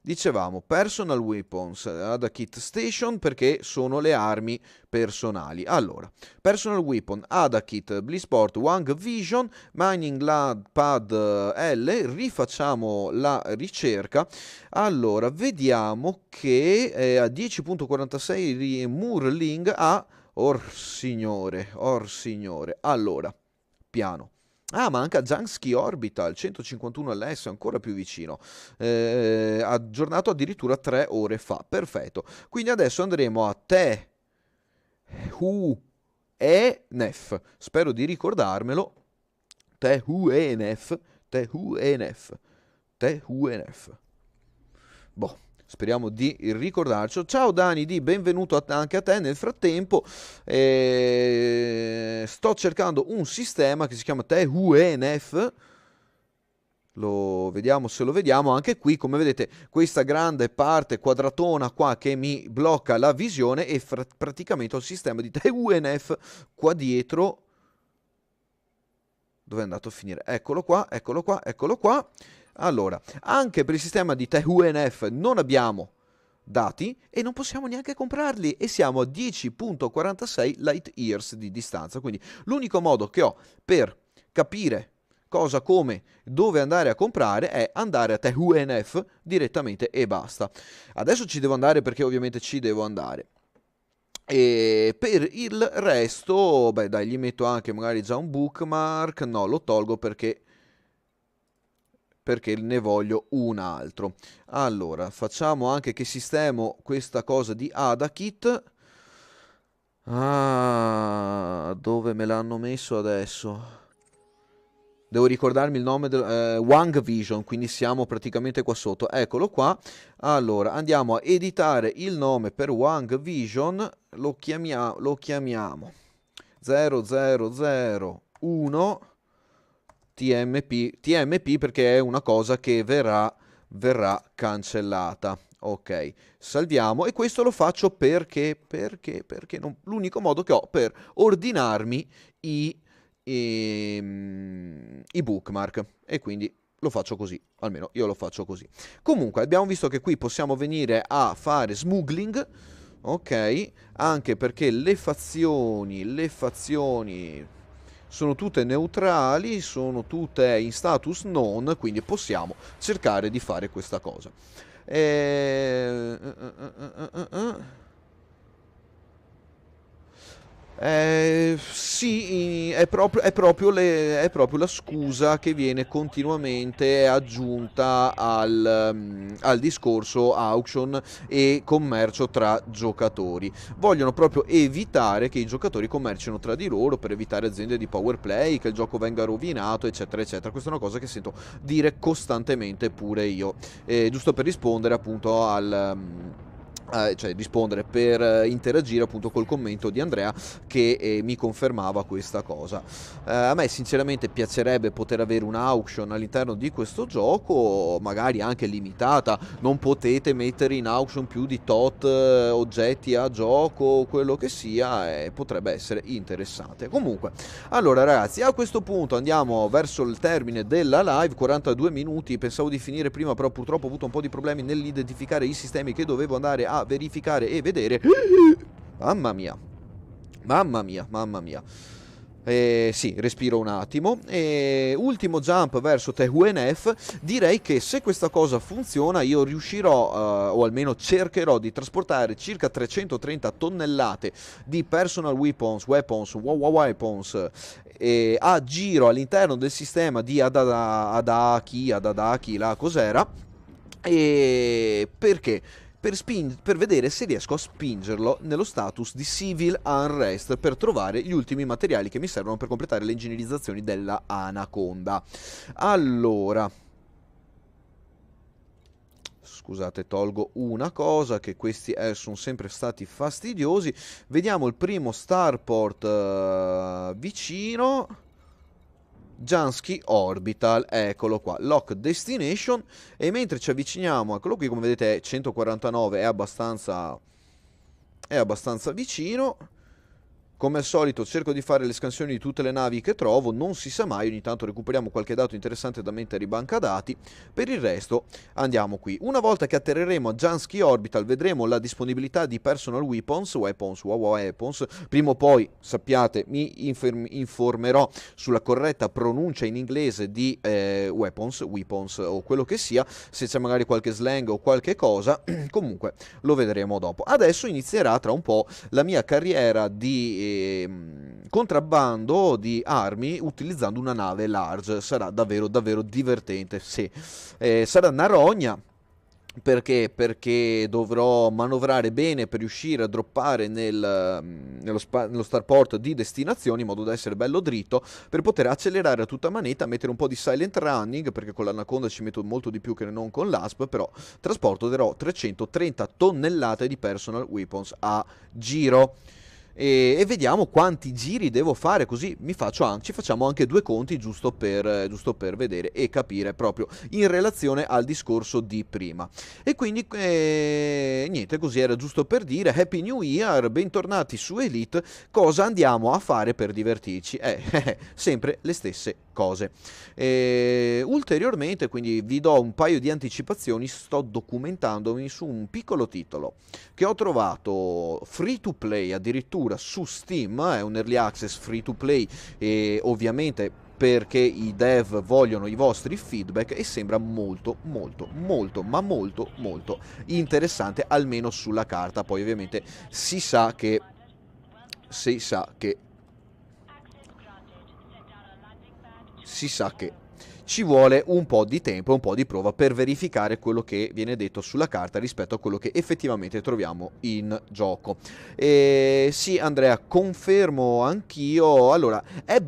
Dicevamo personal weapons ad kit station perché sono le armi personali. Allora, personal weapon ad kit Blizzport Wang Vision Mining Lad Pad L. Rifacciamo la ricerca. Allora, vediamo che a 10.46 Murling a or signore. Allora, piano. Ah, manca Jansky Orbital 151 LS, ancora più vicino. Aggiornato addirittura 3 ore fa. Perfetto. Quindi adesso andremo a Te Hu E Nef. Spero di ricordarmelo. TUNF, TUNF, TUNF. Boh, speriamo di ricordarcelo. Ciao Dani D, benvenuto anche a te. Nel frattempo sto cercando un sistema che si chiama TUNF. Lo vediamo se lo vediamo. Anche qui, come vedete, questa grande parte quadratona qua che mi blocca la visione e praticamente ho il sistema di TUNF qua dietro. Dove è andato a finire? Eccolo qua, eccolo qua, eccolo qua. Allora, anche per il sistema di TUNF non abbiamo dati e non possiamo neanche comprarli e siamo a 10.46 light years di distanza. Quindi l'unico modo che ho per capire cosa, come, dove andare a comprare è andare a TUNF direttamente e basta. Adesso ci devo andare perché ovviamente ci devo andare. E per il resto, beh dai, gli metto anche magari già un bookmark. No, lo tolgo perché ne voglio un altro. Allora, facciamo anche che sistemo questa cosa di AdaKit. Ah, dove me l'hanno messo adesso? Devo ricordarmi il nome del Wang Vision, quindi siamo praticamente qua sotto. Eccolo qua. Allora, andiamo a editare il nome per Wang Vision. Lo chiamiamo 0001 TMP perché è una cosa che verrà cancellata. Ok, salviamo e questo lo faccio perché l'unico modo che ho per ordinarmi i bookmark e quindi lo faccio così, almeno io lo faccio così. Comunque abbiamo visto che qui possiamo venire a fare smuggling, ok, anche perché le fazioni sono tutte neutrali, sono tutte in status non, quindi possiamo cercare di fare questa cosa. Sì, è proprio la scusa che viene continuamente aggiunta al discorso auction e commercio tra giocatori. Vogliono proprio evitare che i giocatori commercino tra di loro per evitare aziende di power play, che il gioco venga rovinato, eccetera, eccetera. Questa è una cosa che sento dire costantemente pure io. Giusto per rispondere appunto cioè rispondere per interagire appunto col commento di Andrea che mi confermava questa cosa. A me sinceramente piacerebbe poter avere un auction all'interno di questo gioco, magari anche limitata, non potete mettere in auction più di tot oggetti a gioco, quello che sia, potrebbe essere interessante. Comunque, allora ragazzi, a questo punto andiamo verso il termine della live, 42 minuti, pensavo di finire prima, però purtroppo ho avuto un po' di problemi nell'identificare i sistemi che dovevo andare a verificare e vedere. Mamma mia, mamma mia, mamma mia. Sì, respiro un attimo. Ultimo jump verso TUNF. Direi che se questa cosa funziona io riuscirò, o almeno cercherò di trasportare circa 330 tonnellate di personal weapons a giro all'interno del sistema di Adadaki, la cos'era. E perché? Per vedere se riesco a spingerlo nello status di Civil Unrest per trovare gli ultimi materiali che mi servono per completare le ingegnerizzazioni della Anaconda. Allora, scusate, tolgo una cosa, che questi sono sempre stati fastidiosi. Vediamo il primo starport vicino. Jansky Orbital, eccolo qua, Lock Destination. E mentre ci avviciniamo, eccolo qui, come vedete è 149, è abbastanza vicino. Come al solito cerco di fare le scansioni di tutte le navi che trovo, non si sa mai, ogni tanto recuperiamo qualche dato interessante da mettere in banca dati. Per il resto andiamo qui. Una volta che atterreremo a Jansky Orbital vedremo la disponibilità di personal weapons. Prima o poi, sappiate, mi informerò sulla corretta pronuncia in inglese di weapons o quello che sia, se c'è magari qualche slang o qualche cosa, comunque lo vedremo dopo. Adesso inizierà tra un po' la mia carriera di contrabbando di armi utilizzando una nave large. Sarà davvero davvero divertente, sì. Sarà una rogna, Perché? Perché dovrò manovrare bene per riuscire a droppare nello starport di destinazione in modo da essere bello dritto, per poter accelerare a tutta manetta, mettere un po' di silent running, perché con l'Anaconda ci metto molto di più che non con l'ASP, però trasporterò 330 tonnellate di personal weapons a giro. E vediamo quanti giri devo fare, così ci facciamo anche due conti giusto per vedere e capire proprio in relazione al discorso di prima. E quindi niente, così era giusto per dire Happy New Year, bentornati su Elite. Cosa andiamo a fare per divertirci? Sempre le stesse cose. Ulteriormente, quindi vi do un paio di anticipazioni, sto documentandomi su un piccolo titolo che ho trovato free to play addirittura su Steam, è un early access free to play e ovviamente perché i dev vogliono i vostri feedback, e sembra molto ma molto interessante, almeno sulla carta. Poi ovviamente si sa che si sa che si sa che ci vuole un po' di tempo, un po' di prova per verificare quello che viene detto sulla carta rispetto a quello che effettivamente troviamo in gioco. E sì, Andrea, confermo anch'io. Allora, è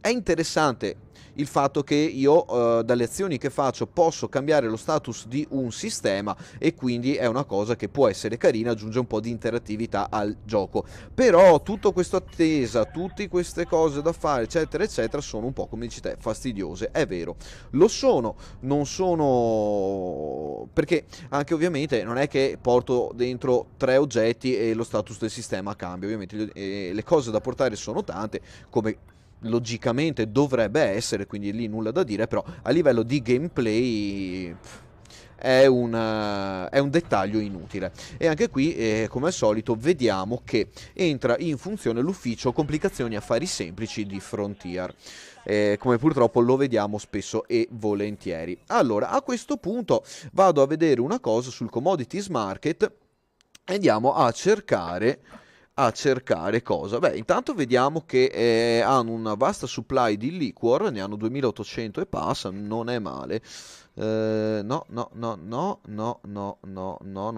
interessante il fatto che io dalle azioni che faccio posso cambiare lo status di un sistema, e quindi è una cosa che può essere carina, aggiunge un po' di interattività al gioco. Però tutto questo attesa, tutte queste cose da fare, eccetera eccetera, sono un po', come dici te, fastidiose. È vero, lo sono, non sono, perché anche ovviamente non è che porto dentro tre oggetti e lo status del sistema cambia. Ovviamente le cose da portare sono tante, come logicamente dovrebbe essere, quindi lì nulla da dire, però a livello di gameplay è un dettaglio inutile. E anche qui, come al solito, vediamo che entra in funzione l'ufficio complicazioni affari semplici di Frontier. Come purtroppo lo vediamo spesso e volentieri. Allora, a questo punto vado a vedere una cosa sul Commodities Market e andiamo a cercare cosa? Beh, intanto vediamo che hanno una vasta supply di liquor, ne hanno 2800 e passa, non è male. No, non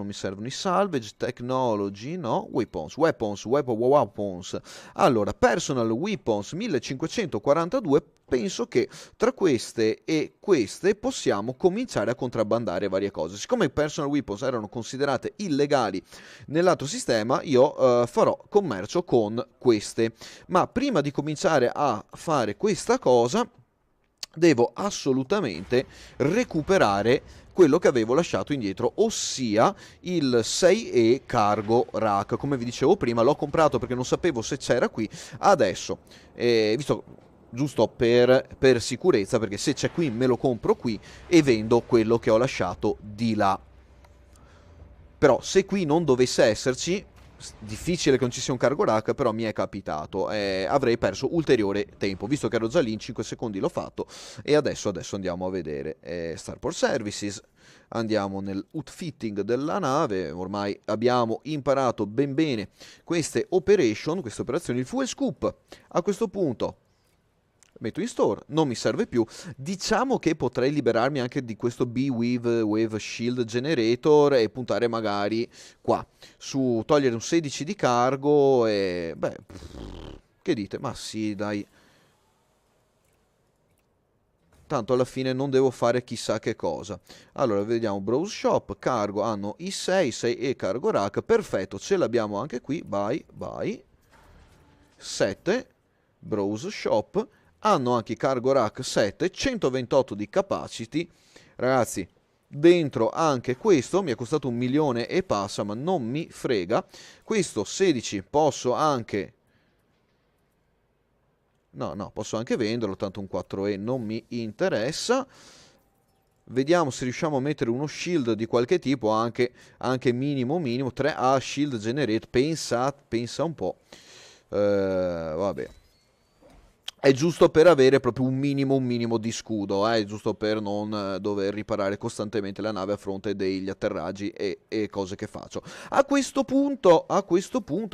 mi servono i salvage, technology, no, weapons. Allora, personal weapons 1542, penso che tra queste e queste possiamo cominciare a contrabbandare varie cose. Siccome i personal weapons erano considerate illegali nell'altro sistema, io farò commercio con queste. Ma prima di cominciare a fare questa cosa, devo assolutamente recuperare quello che avevo lasciato indietro, ossia il 6E Cargo Rack. Come vi dicevo prima, l'ho comprato perché non sapevo se c'era qui. Adesso, visto giusto per sicurezza, perché se c'è qui me lo compro qui e vendo quello che ho lasciato di là. Però se qui non dovesse esserci, difficile che non ci sia un cargo rack, però mi è capitato, avrei perso ulteriore tempo, visto che ero già lì in 5 secondi l'ho fatto. E adesso andiamo a vedere Starport Services, andiamo nel outfitting della nave. Ormai abbiamo imparato ben bene queste operazioni. Il fuel scoop a questo punto metto in store, non mi serve più. Diciamo che potrei liberarmi anche di questo Wave Shield Generator e puntare magari qua su togliere un 16 di cargo e beh, che dite? Ma sì, dai. Tanto alla fine non devo fare chissà che cosa. Allora, vediamo Browse Shop, cargo, hanno i 6 e cargo rack, perfetto, ce l'abbiamo anche qui, vai, 7, Browse Shop, hanno anche i cargo rack 7, 128 di capacity. Ragazzi, dentro anche questo mi è costato 1 milione e passa, ma non mi frega. Questo 16 posso anche... No, posso anche venderlo, tanto un 4E non mi interessa. Vediamo se riusciamo a mettere uno shield di qualche tipo, anche minimo, 3A shield generate, pensa un po'. Vabbè. È giusto per avere proprio un minimo di scudo, giusto per non dover riparare costantemente la nave a fronte degli atterraggi e cose che faccio. A questo punto, a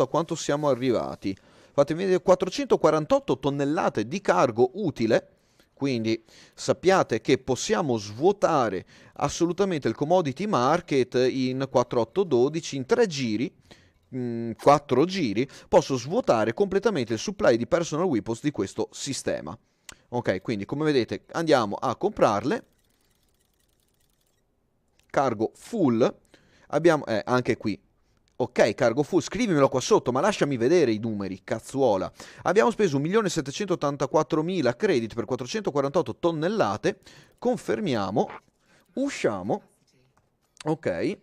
quanto siamo arrivati? Fatemi vedere, 448 tonnellate di cargo utile, Quindi sappiate che possiamo svuotare assolutamente il commodity market in 4-8-12 in 3 giri, 4 giri, posso svuotare completamente il supply di personal weapons di questo sistema. Ok, quindi come vedete andiamo a comprarle. Cargo full, abbiamo anche qui. Ok, cargo full, scrivimelo qua sotto, ma lasciami vedere i numeri, cazzuola. Abbiamo speso 1.784.000 credit per 448 tonnellate. Confermiamo, usciamo. Ok,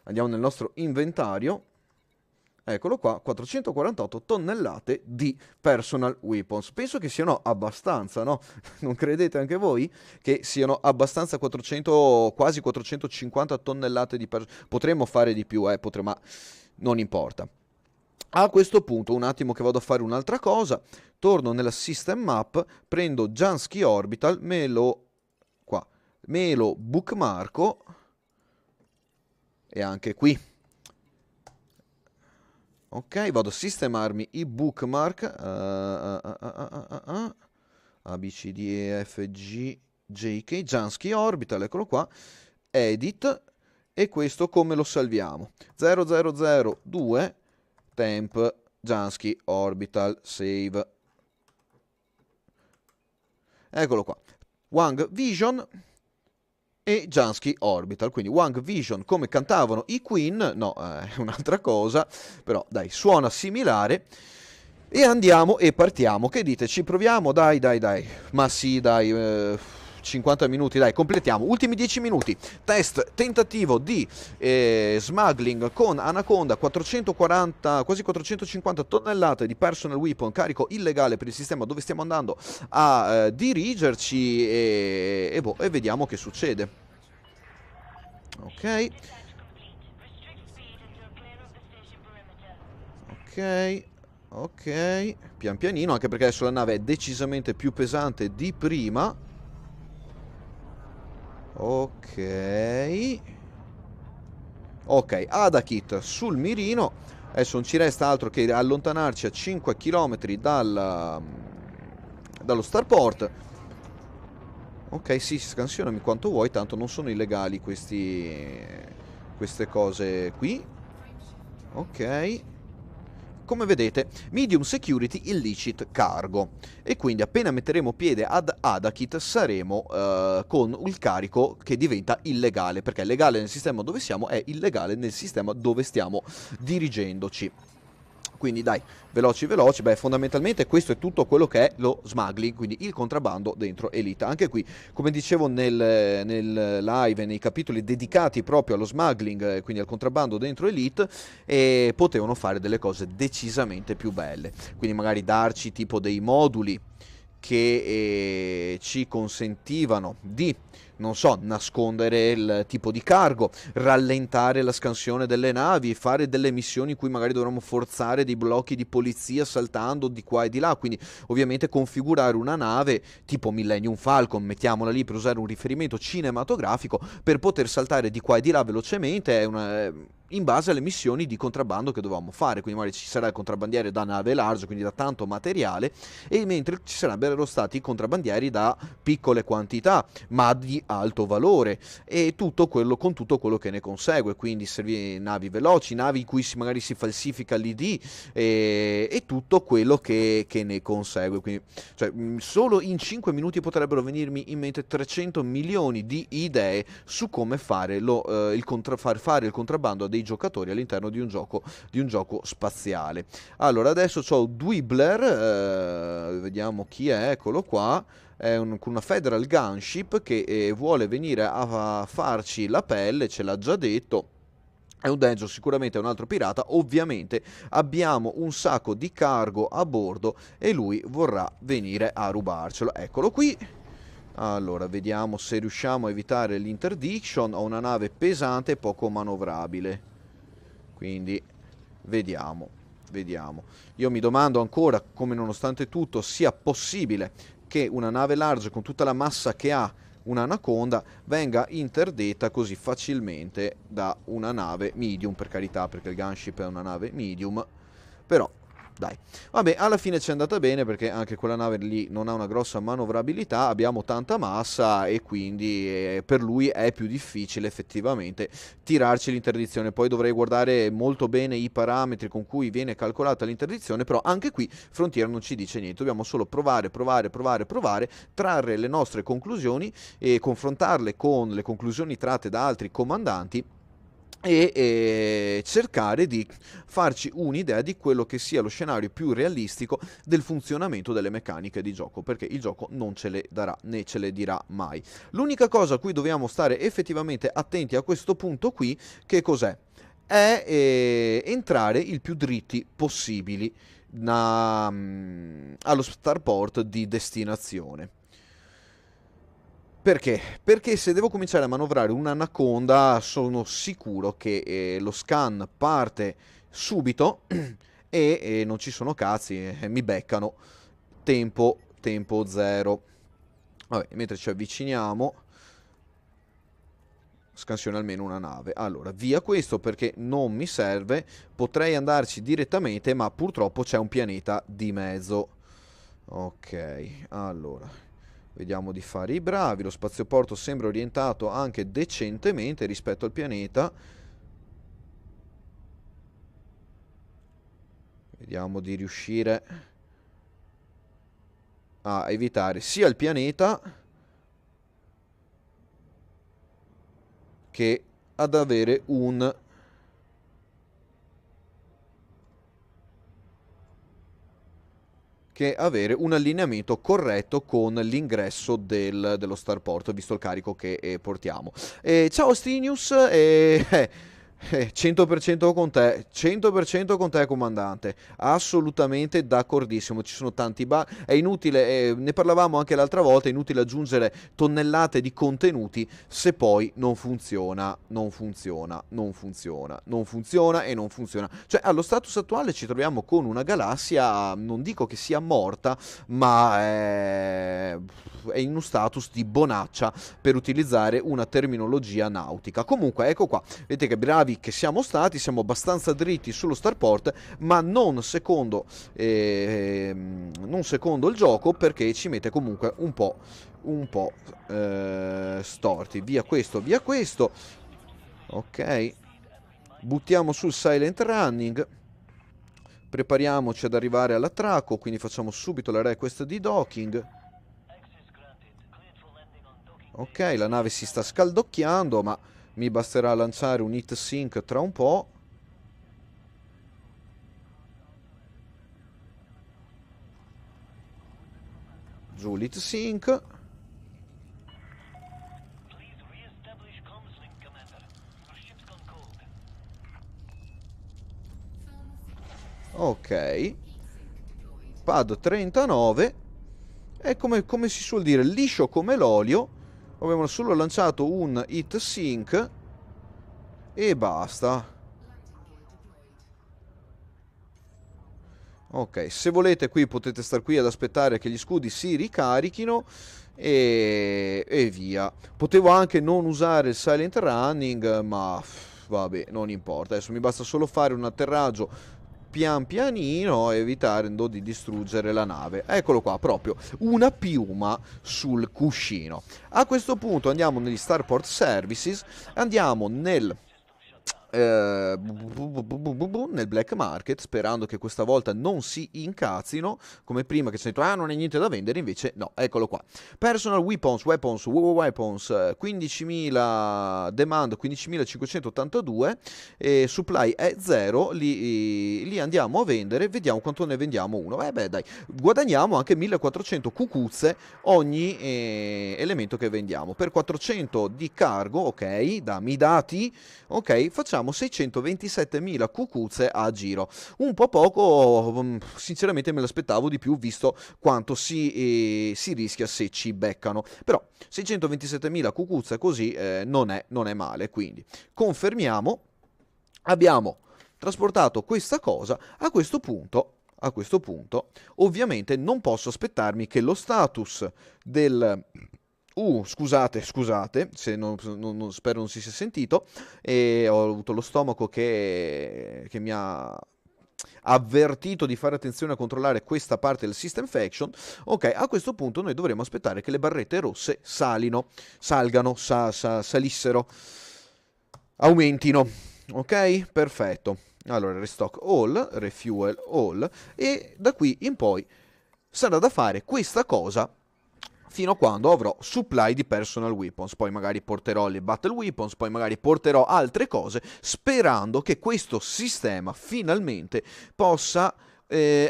andiamo nel nostro inventario. Eccolo qua, 448 tonnellate di personal weapons. Penso che siano abbastanza, no? Non credete anche voi che siano abbastanza 400, quasi 450 tonnellate di potremmo fare di più, potremmo, ma non importa. A questo punto, un attimo che vado a fare un'altra cosa, torno nella system map, prendo Jansky Orbital, me lo bookmarco e anche qui. Ok, vado a sistemarmi i bookmark A, B, C, D, E, F, G, J, K, Jansky Orbital, eccolo qua, edit, e questo come lo salviamo? 0002 temp Jansky Orbital save. Eccolo qua, Wang Vision e Jansky Orbital, quindi Wang Vision come cantavano i Queen, no, è un'altra cosa, però dai, suona similare. E andiamo e partiamo, che dite, ci proviamo? Dai, ma sì, dai, 50 minuti, dai, completiamo, ultimi 10 minuti, test, tentativo di smuggling con Anaconda, 440, quasi 450 tonnellate di personal weapon, carico illegale per il sistema dove stiamo andando a dirigerci e vediamo che succede. Ok. Ok. Ok, pian pianino, anche perché adesso la nave è decisamente più pesante di prima. Ok. Ok, Adakit sul mirino. Adesso non ci resta altro che allontanarci a 5 km dallo starport. Ok, sì, scansionami quanto vuoi, tanto non sono illegali queste cose qui. Ok. Come vedete, medium security illicit cargo, e quindi appena metteremo piede ad Adakit saremo con il carico che diventa illegale, perché è legale nel sistema dove siamo, è illegale nel sistema dove stiamo dirigendoci. Quindi dai, veloci, beh, fondamentalmente questo è tutto quello che è lo smuggling, quindi il contrabbando dentro Elite. Anche qui, come dicevo nel live e nei capitoli dedicati proprio allo smuggling, quindi al contrabbando dentro Elite, potevano fare delle cose decisamente più belle. Quindi magari darci tipo dei moduli che ci consentivano di, non so, nascondere il tipo di cargo, rallentare la scansione delle navi, fare delle missioni in cui magari dovremmo forzare dei blocchi di polizia saltando di qua e di là, quindi ovviamente configurare una nave tipo Millennium Falcon, mettiamola lì per usare un riferimento cinematografico, per poter saltare di qua e di là velocemente, in base alle missioni di contrabbando che dovevamo fare. Quindi magari ci sarà il contrabbandiere da nave large, quindi da tanto materiale, e mentre ci sarebbero stati i contrabbandieri da piccole quantità ma di alto valore, e tutto quello, con tutto quello che ne consegue, quindi navi veloci, navi in cui magari si falsifica l'ID e tutto quello che ne consegue. Quindi, cioè, solo in 5 minuti potrebbero venirmi in mente 300 milioni di idee su come fare fare il contrabbando a dei giocatori all'interno di un gioco spaziale. Allora, adesso ho Dwibbler, vediamo chi è, eccolo qua. È una Federal Gunship che vuole venire a farci la pelle, ce l'ha già detto. È un Danger, sicuramente è un altro pirata. Ovviamente abbiamo un sacco di cargo a bordo e lui vorrà venire a rubarcelo. Eccolo qui. Allora, vediamo se riusciamo a evitare l'interdiction. Ho una nave pesante e poco manovrabile, quindi vediamo. Io mi domando ancora come nonostante tutto sia possibile che una nave large con tutta la massa che ha un'Anaconda venga interdetta così facilmente da una nave medium, per carità, perché il gunship è una nave medium, però dai. Vabbè, alla fine ci è andata bene perché anche quella nave lì non ha una grossa manovrabilità, abbiamo tanta massa e quindi per lui è più difficile effettivamente tirarci l'interdizione. Poi dovrei guardare molto bene i parametri con cui viene calcolata l'interdizione, però anche qui Frontier non ci dice niente, dobbiamo solo provare, trarre le nostre conclusioni e confrontarle con le conclusioni tratte da altri comandanti e cercare di farci un'idea di quello che sia lo scenario più realistico del funzionamento delle meccaniche di gioco, perché il gioco non ce le darà né ce le dirà mai. L'unica cosa a cui dobbiamo stare effettivamente attenti a questo punto qui, che cos'è? È entrare il più dritti possibili allo starport di destinazione. Perché? Perché se devo cominciare a manovrare un'anaconda sono sicuro che lo scan parte subito e non ci sono cazzi e mi beccano. Tempo zero. Vabbè, mentre ci avviciniamo scansiona almeno una nave. Allora, via questo perché non mi serve. Potrei andarci direttamente, ma purtroppo c'è un pianeta di mezzo. Ok, allora vediamo di fare i bravi. Lo spazioporto sembra orientato anche decentemente rispetto al pianeta. Vediamo di riuscire a evitare sia il pianeta che ad avere un allineamento corretto con l'ingresso dello starport, visto il carico che portiamo. Ciao Stinius, 100% con te, 100% con te comandante, assolutamente d'accordissimo, ci sono tanti bug, è inutile, ne parlavamo anche l'altra volta, è inutile aggiungere tonnellate di contenuti se poi non funziona, non funziona, non funziona, non funziona e non funziona. Cioè allo status attuale ci troviamo con una galassia, non dico che sia morta, ma è in uno status di bonaccia per utilizzare una terminologia nautica. Comunque ecco qua, vedete che bravi che siamo stati, siamo abbastanza dritti sullo starport, ma non secondo il gioco, perché ci mette comunque un po' storti. Via questo. Ok, buttiamo sul silent running, prepariamoci ad arrivare all'attracco, quindi facciamo subito la request di docking. Ok, la nave si sta scaldocchiando, ma mi basterà lanciare un heat sink tra un po'. Giù l'heat sink. Ok. Pad 39. E come si suol dire, liscio come l'olio. Abbiamo solo lanciato un heat sink e basta. Ok, se volete qui potete star qui ad aspettare che gli scudi si ricarichino e via. Potevo anche non usare il silent running, ma vabbè, non importa. Adesso mi basta solo fare un atterraggio pian pianino e evitare di distruggere la nave. Eccolo qua, proprio una piuma sul cuscino. A questo punto andiamo negli Starport Services, andiamo nel black market, sperando che questa volta non si incazzino come prima, che si è detto non è niente da vendere, invece no, eccolo qua. Personal weapons 15.000 demand, 15.582, supply è 0, li andiamo a vendere, vediamo quanto ne vendiamo uno. Beh dai, guadagniamo anche 1400 cucuzze ogni elemento che vendiamo. Per 400 di cargo, ok, dammi i dati, ok, facciamo 627.000 cucuzze a giro. Un po' poco, sinceramente me l'aspettavo di più, visto quanto si rischia se ci beccano. Però 627.000 cucuzze così non è male, quindi confermiamo. Abbiamo trasportato questa cosa. A questo punto, ovviamente non posso aspettarmi che lo status del... scusate, se spero non si sia sentito, e ho avuto lo stomaco che mi ha avvertito di fare attenzione a controllare questa parte del system function, ok, a questo punto noi dovremo aspettare che le barrette rosse salissero, aumentino, ok, perfetto. Allora restock all, refuel all, e da qui in poi sarà da fare questa cosa fino a quando avrò supply di personal weapons, poi magari porterò le battle weapons, poi magari porterò altre cose, sperando che questo sistema finalmente possa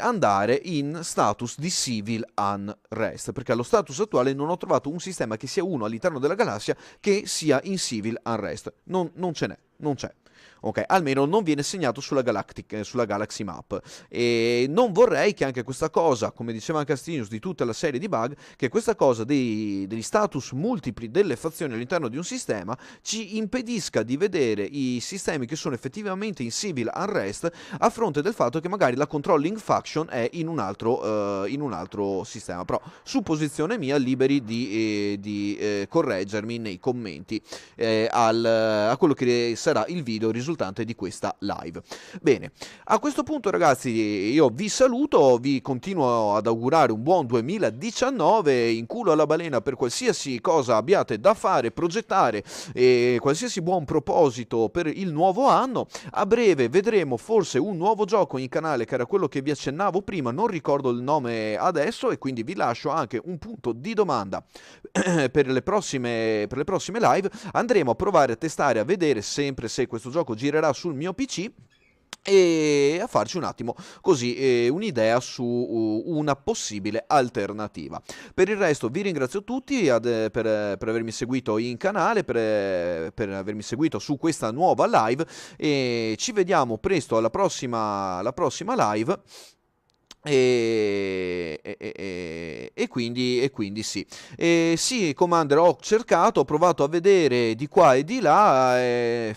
andare in status di civil unrest, perché allo status attuale non ho trovato un sistema che sia uno all'interno della galassia che sia in civil unrest, non ce n'è, non c'è. Ok, almeno non viene segnato sulla Galaxy Map. E non vorrei che anche questa cosa, come diceva Castinius di tutta la serie di bug, che questa cosa degli status multipli delle fazioni all'interno di un sistema ci impedisca di vedere i sistemi che sono effettivamente in civil unrest, a fronte del fatto che magari la controlling faction è in un altro sistema. Però, supposizione mia, liberi di correggermi nei commenti a quello che sarà il video risultante di questa live. Bene, a questo punto ragazzi io vi saluto, vi continuo ad augurare un buon 2019, in culo alla balena per qualsiasi cosa abbiate da fare, progettare e qualsiasi buon proposito per il nuovo anno. A breve vedremo forse un nuovo gioco in canale, che era quello che vi accennavo prima, non ricordo il nome adesso, e quindi vi lascio anche un punto di domanda per le prossime live. Andremo a provare a testare, a vedere sempre se questo gioco girerà sul mio PC e a farci un attimo così un'idea su una possibile alternativa. Per il resto vi ringrazio tutti per avermi seguito in canale, per avermi seguito su questa nuova live, e ci vediamo presto alla prossima live. E quindi sì. Sì, Commander, ho cercato, ho provato a vedere di qua e di là,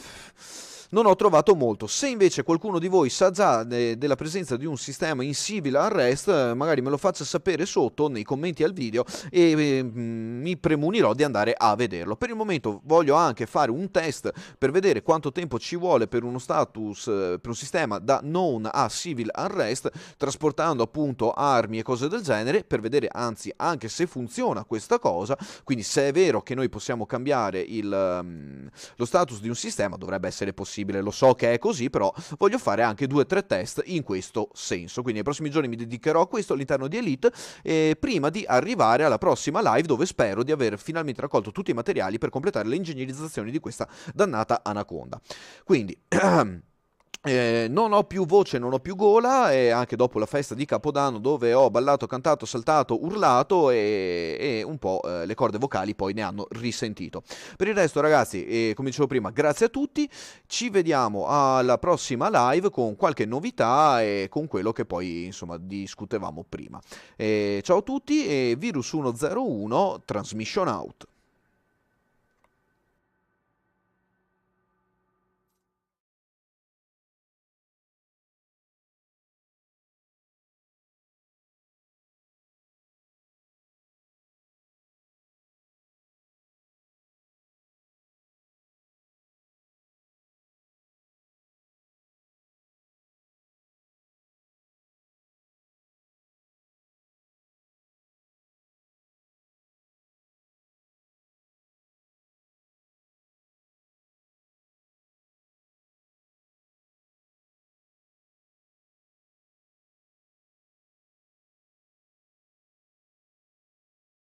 non ho trovato molto. Se invece qualcuno di voi sa già della presenza di un sistema in civil unrest, magari me lo faccia sapere sotto nei commenti al video, e mi premunirò di andare a vederlo. Per il momento voglio anche fare un test per vedere quanto tempo ci vuole per uno status, per un sistema da known a civil unrest, trasportando appunto armi e cose del genere, per vedere anzi anche se funziona questa cosa. Quindi se è vero che noi possiamo cambiare lo status di un sistema, dovrebbe essere possibile. Lo so che è così, però voglio fare anche 2 o 3 test in questo senso. Quindi nei prossimi giorni mi dedicherò a questo all'interno di Elite, prima di arrivare alla prossima live, dove spero di aver finalmente raccolto tutti i materiali per completare le ingegnerizzazioni di questa dannata Anaconda. Quindi non ho più voce, non ho più gola, e anche dopo la festa di Capodanno, dove ho ballato, cantato, saltato, urlato, e un po' le corde vocali poi ne hanno risentito. Per il resto ragazzi, come dicevo prima, grazie a tutti, ci vediamo alla prossima live con qualche novità e con quello che poi insomma discutevamo prima. Ciao a tutti, e Virus 101 Transmission out.